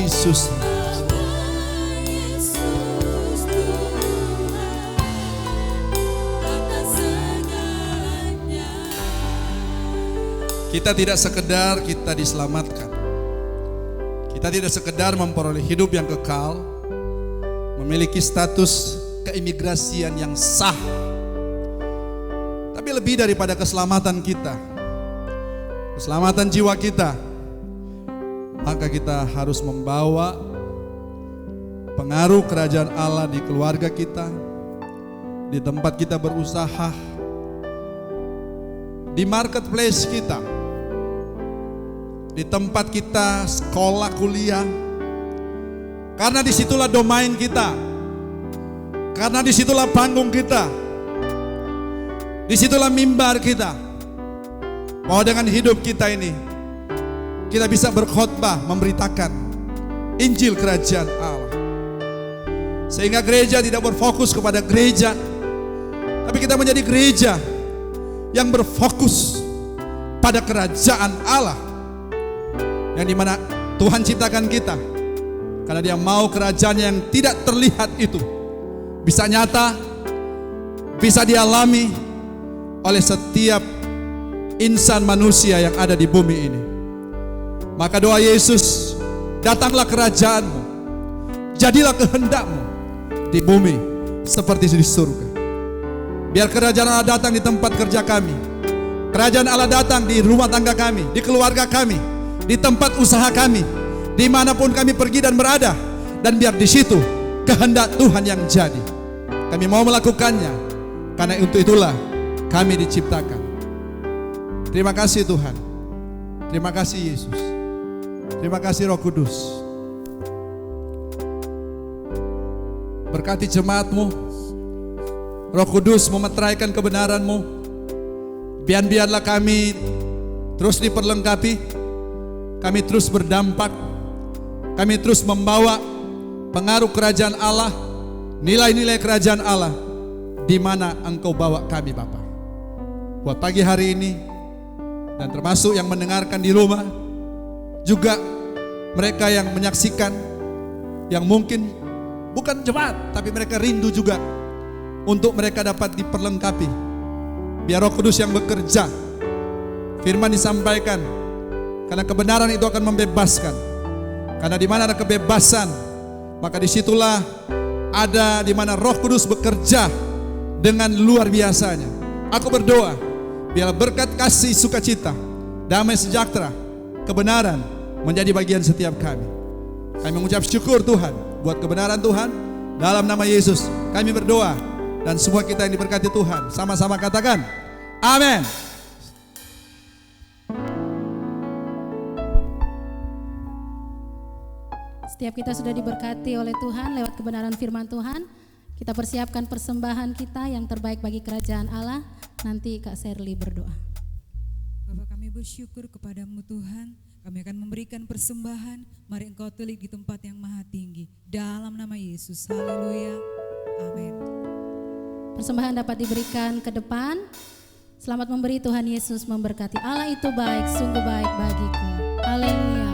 Yesus. Kita tidak sekedar kita diselamatkan. Kita tidak sekedar memperoleh hidup yang kekal, memiliki status keimigrasian yang sah. Tapi lebih daripada keselamatan kita, keselamatan jiwa kita, maka kita harus membawa pengaruh kerajaan Allah di keluarga kita, di tempat kita berusaha, di marketplace kita, di tempat kita sekolah, kuliah. Karena disitulah domain kita, karena disitulah panggung kita, disitulah mimbar kita. Bahwa dengan hidup kita ini, kita bisa berkhotbah, memberitakan Injil Kerajaan Allah. Sehingga gereja tidak berfokus kepada gereja, tapi kita menjadi gereja yang berfokus pada kerajaan Allah, yang dimana Tuhan ciptakan kita karena Dia mau kerajaan yang tidak terlihat itu bisa nyata, bisa dialami oleh setiap insan manusia yang ada di bumi ini. Maka doa Yesus, datanglah kerajaanmu, jadilah kehendakmu di bumi seperti di surga. Biar kerajaan Allah datang di tempat kerja kami, kerajaan Allah datang di rumah tangga kami, di keluarga kami, di tempat usaha kami, dimanapun kami pergi dan berada. Dan biar di situ kehendak Tuhan yang jadi. Kami mau melakukannya, karena untuk itulah kami diciptakan. Terima kasih Tuhan. Terima kasih Yesus. Terima kasih Roh Kudus. Berkati jemaat-Mu. Roh Kudus memeteraikan kebenaran-Mu. Biarlah kami terus diperlengkapi, kami terus berdampak, kami terus membawa pengaruh kerajaan Allah, nilai-nilai kerajaan Allah di mana Engkau bawa kami Bapa. Buat pagi hari ini, dan termasuk yang mendengarkan di rumah, juga mereka yang menyaksikan, yang mungkin bukan jemaat, tapi mereka rindu juga untuk mereka dapat diperlengkapi. Biar Roh Kudus yang bekerja, firman disampaikan, karena kebenaran itu akan membebaskan. Karena di mana ada kebebasan, maka disitulah ada di mana Roh Kudus bekerja dengan luar biasanya. Aku berdoa, biar berkat kasih sukacita, damai sejahtera, kebenaran menjadi bagian setiap kami. Kami mengucap syukur Tuhan buat kebenaran Tuhan. Dalam nama Yesus kami berdoa, dan semua kita yang diberkati Tuhan sama-sama katakan amin. Setiap kita sudah diberkati oleh Tuhan lewat kebenaran firman Tuhan. Kita persiapkan persembahan kita yang terbaik bagi kerajaan Allah. Nanti Kak Sherly berdoa. Bapak, kami bersyukur kepadamu Tuhan. Kami akan memberikan persembahan. Mari Engkau telik di tempat yang maha tinggi. Dalam nama Yesus. Haleluya. Amin. Persembahan dapat diberikan ke depan. Selamat memberi, Tuhan Yesus memberkati. Allah itu baik, sungguh baik bagiku. Haleluya.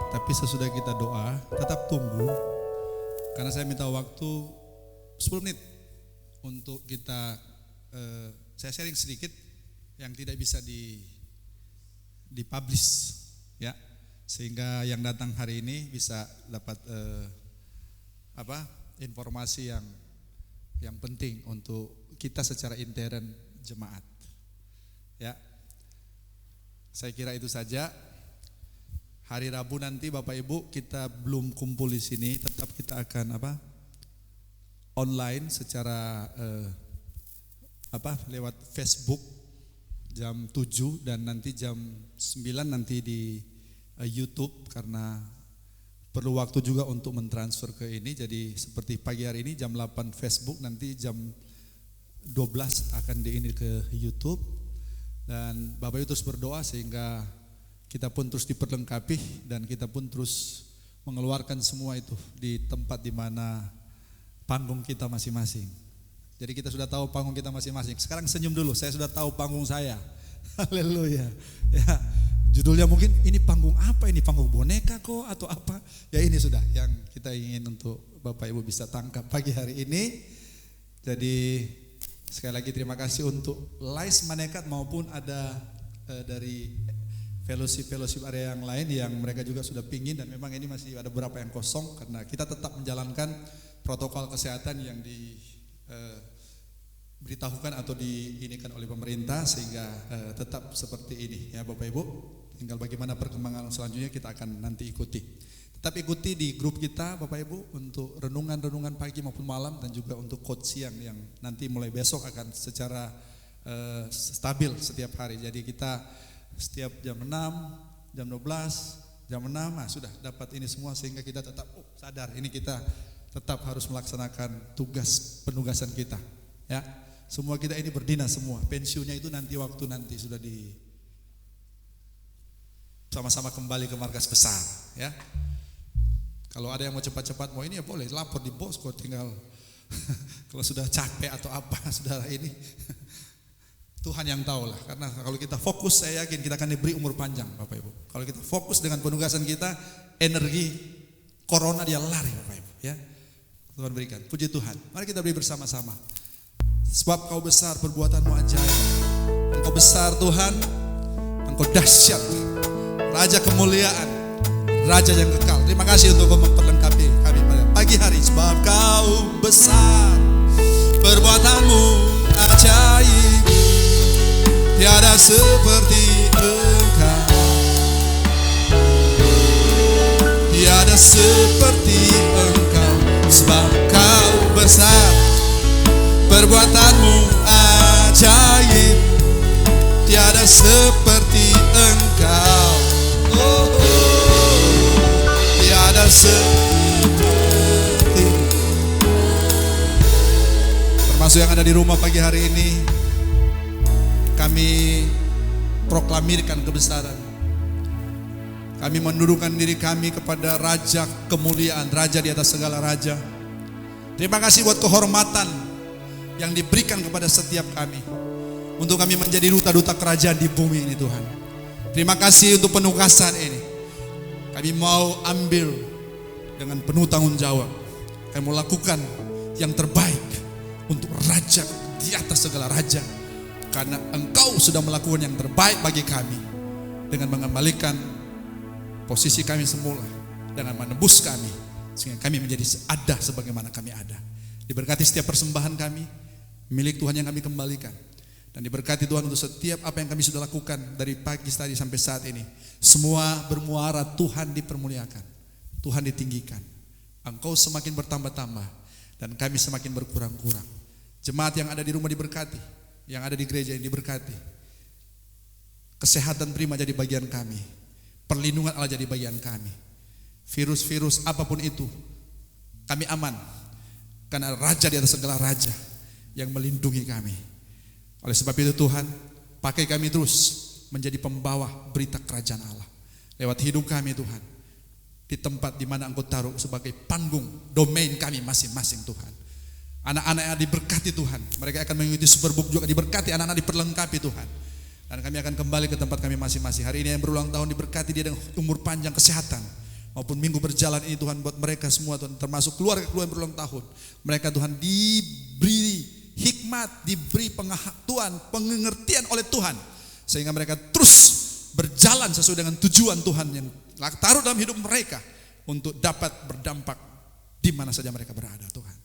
tapi sesudah kita doa, tetap tunggu. Karena saya minta waktu 10 menit untuk kita, saya sharing sedikit yang tidak bisa dipublish, ya, sehingga yang datang hari ini bisa dapat informasi yang penting untuk kita secara intern jemaat, ya. Saya kira itu saja. Hari Rabu nanti Bapak Ibu kita belum kumpul di sini, tetap kita akan online secara lewat Facebook jam 7 dan nanti jam 9 nanti di YouTube, karena perlu waktu juga untuk mentransfer ke ini. Jadi seperti pagi hari ini jam 8 Facebook, nanti jam 12 akan ini ke YouTube. Dan Bapak Ibu terus berdoa sehingga kita pun terus diperlengkapi dan kita pun terus mengeluarkan semua itu di tempat di mana panggung kita masing-masing. Jadi kita sudah tahu panggung kita masing-masing. Sekarang senyum dulu, saya sudah tahu panggung saya. Haleluya. Ya, judulnya mungkin ini panggung apa ini? Panggung boneka kok atau apa? Ya ini sudah yang kita ingin untuk Bapak Ibu bisa tangkap pagi hari ini. Jadi sekali lagi terima kasih untuk Lais Manekat maupun ada dari fellowship area yang lain yang mereka juga sudah pingin, dan memang ini masih ada beberapa yang kosong karena kita tetap menjalankan protokol kesehatan yang diberitahukan atau diinikan oleh pemerintah, sehingga tetap seperti ini ya Bapak Ibu. Tinggal bagaimana perkembangan selanjutnya kita akan nanti ikuti. Tetap ikuti di grup kita Bapak Ibu untuk renungan pagi maupun malam, dan juga untuk coach siang yang nanti mulai besok akan secara stabil setiap hari. Jadi kita setiap jam 6, jam 12, jam 6 sudah dapat ini semua, sehingga kita tetap sadar ini kita tetap harus melaksanakan penugasan kita, ya. Semua kita ini berdinas semua. Pensiunnya itu nanti waktu nanti sudah sama-sama kembali ke markas besar, ya. Kalau ada yang mau cepat-cepat mau ini ya boleh lapor di bos kok, tinggal kalau sudah capek atau apa saudara ini Tuhan yang tahu lah. Karena kalau kita fokus, saya yakin kita akan diberi umur panjang Bapak Ibu. Kalau kita fokus dengan penugasan kita, energi corona dia lari Bapak Ibu, ya. Tuhan berikan, puji Tuhan. Mari kita beri bersama-sama. Sebab Kau besar, perbuatanmu ajaib. Engkau besar Tuhan, Engkau dahsyat, Raja kemuliaan, Raja yang kekal. Terima kasih untuk Kau memperlengkapi kami pada pagi hari. Sebab Kau besar, perbuatanmu ajaib, tiada seperti Engkau, tiada seperti Engkau. Sebab Kau besar, perbuatanmu ajaib, tiada seperti Engkau. Tiada seperti. Termasuk yang ada di rumah pagi hari ini, kami proklamirkan kebesaran. Kami menundukkan diri kami kepada Raja kemuliaan, Raja di atas segala raja. Terima kasih buat kehormatan yang diberikan kepada setiap kami, untuk kami menjadi duta-duta kerajaan di bumi ini Tuhan. Terima kasih untuk penugasan ini. Kami mau ambil dengan penuh tanggung jawab. Kami mau lakukan yang terbaik untuk Raja di atas segala raja. Karena Engkau sudah melakukan yang terbaik bagi kami dengan mengembalikan posisi kami semula, dengan menebus kami sehingga kami menjadi ada sebagaimana kami ada. Diberkati setiap persembahan kami, milik Tuhan yang kami kembalikan. Dan diberkati Tuhan untuk setiap apa yang kami sudah lakukan dari pagi tadi sampai saat ini. Semua bermuara Tuhan dipermuliakan, Tuhan ditinggikan. Engkau semakin bertambah-tambah dan kami semakin berkurang-kurang. Jemaat yang ada di rumah diberkati, yang ada di gereja ini diberkati. Kesehatan prima jadi bagian kami, perlindungan Allah jadi bagian kami. Virus-virus apapun itu kami aman, karena Raja di atas segala raja yang melindungi kami. Oleh sebab itu Tuhan, pakai kami terus menjadi pembawa berita kerajaan Allah lewat hidup kami Tuhan, di tempat di mana Engkau taruh sebagai panggung domain kami masing-masing Tuhan. Anak-anak yang diberkati Tuhan, mereka akan mengikuti Superbook juga diberkati, anak-anak diperlengkapi Tuhan. Dan kami akan kembali ke tempat kami masing-masing. Hari ini yang berulang tahun diberkati dia dengan umur panjang, kesehatan. Maupun minggu berjalan ini Tuhan buat mereka semua Tuhan, termasuk keluarga-keluarga yang berulang tahun. Mereka Tuhan diberi hikmat, diberi pengetahuan, pengertian oleh Tuhan. Sehingga mereka terus berjalan sesuai dengan tujuan Tuhan yang taruh dalam hidup mereka. Untuk dapat berdampak di mana saja mereka berada Tuhan.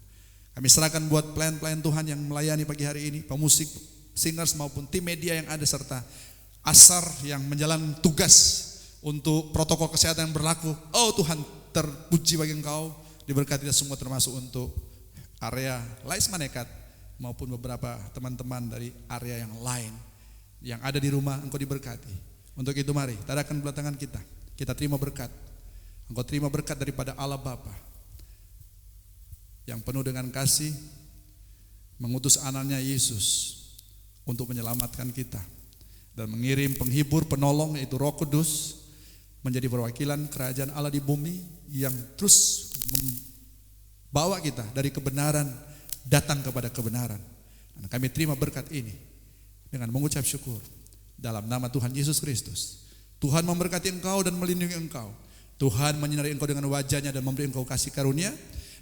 Kami serahkan buat pelayan-pelayan Tuhan yang melayani pagi hari ini, pemusik, singers maupun tim media yang ada serta Asar yang menjalankan tugas untuk protokol kesehatan yang berlaku. Oh Tuhan, terpuji bagi Engkau, diberkati semua termasuk untuk area Lais Manekat maupun beberapa teman-teman dari area yang lain yang ada di rumah. Engkau diberkati. Untuk itu mari tadakan kedua tangan kita terima berkat. Engkau terima berkat daripada Allah Bapa yang penuh dengan kasih, mengutus anaknya Yesus untuk menyelamatkan kita dan mengirim penghibur, penolong yaitu Roh Kudus menjadi perwakilan kerajaan Allah di bumi yang terus membawa kita dari kebenaran datang kepada kebenaran. Dan kami terima berkat ini dengan mengucap syukur dalam nama Tuhan Yesus Kristus. Tuhan memberkati engkau dan melindungi engkau. Tuhan menyinari engkau dengan wajahnya dan memberi engkau kasih karunia.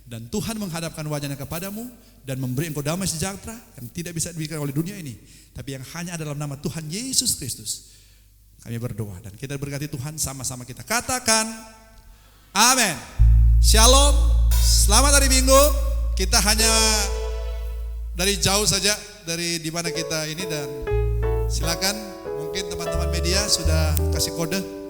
Dan Tuhan menghadapkan wajahnya kepadamu dan memberi engkau damai sejahtera yang tidak bisa diberikan oleh dunia ini, tapi yang hanya ada dalam nama Tuhan Yesus Kristus. Kami berdoa dan kita berkati Tuhan, sama-sama kita katakan amin. Shalom, selamat hari Minggu. Kita hanya dari jauh saja dari di mana kita ini, dan silakan mungkin teman-teman media sudah kasih kode.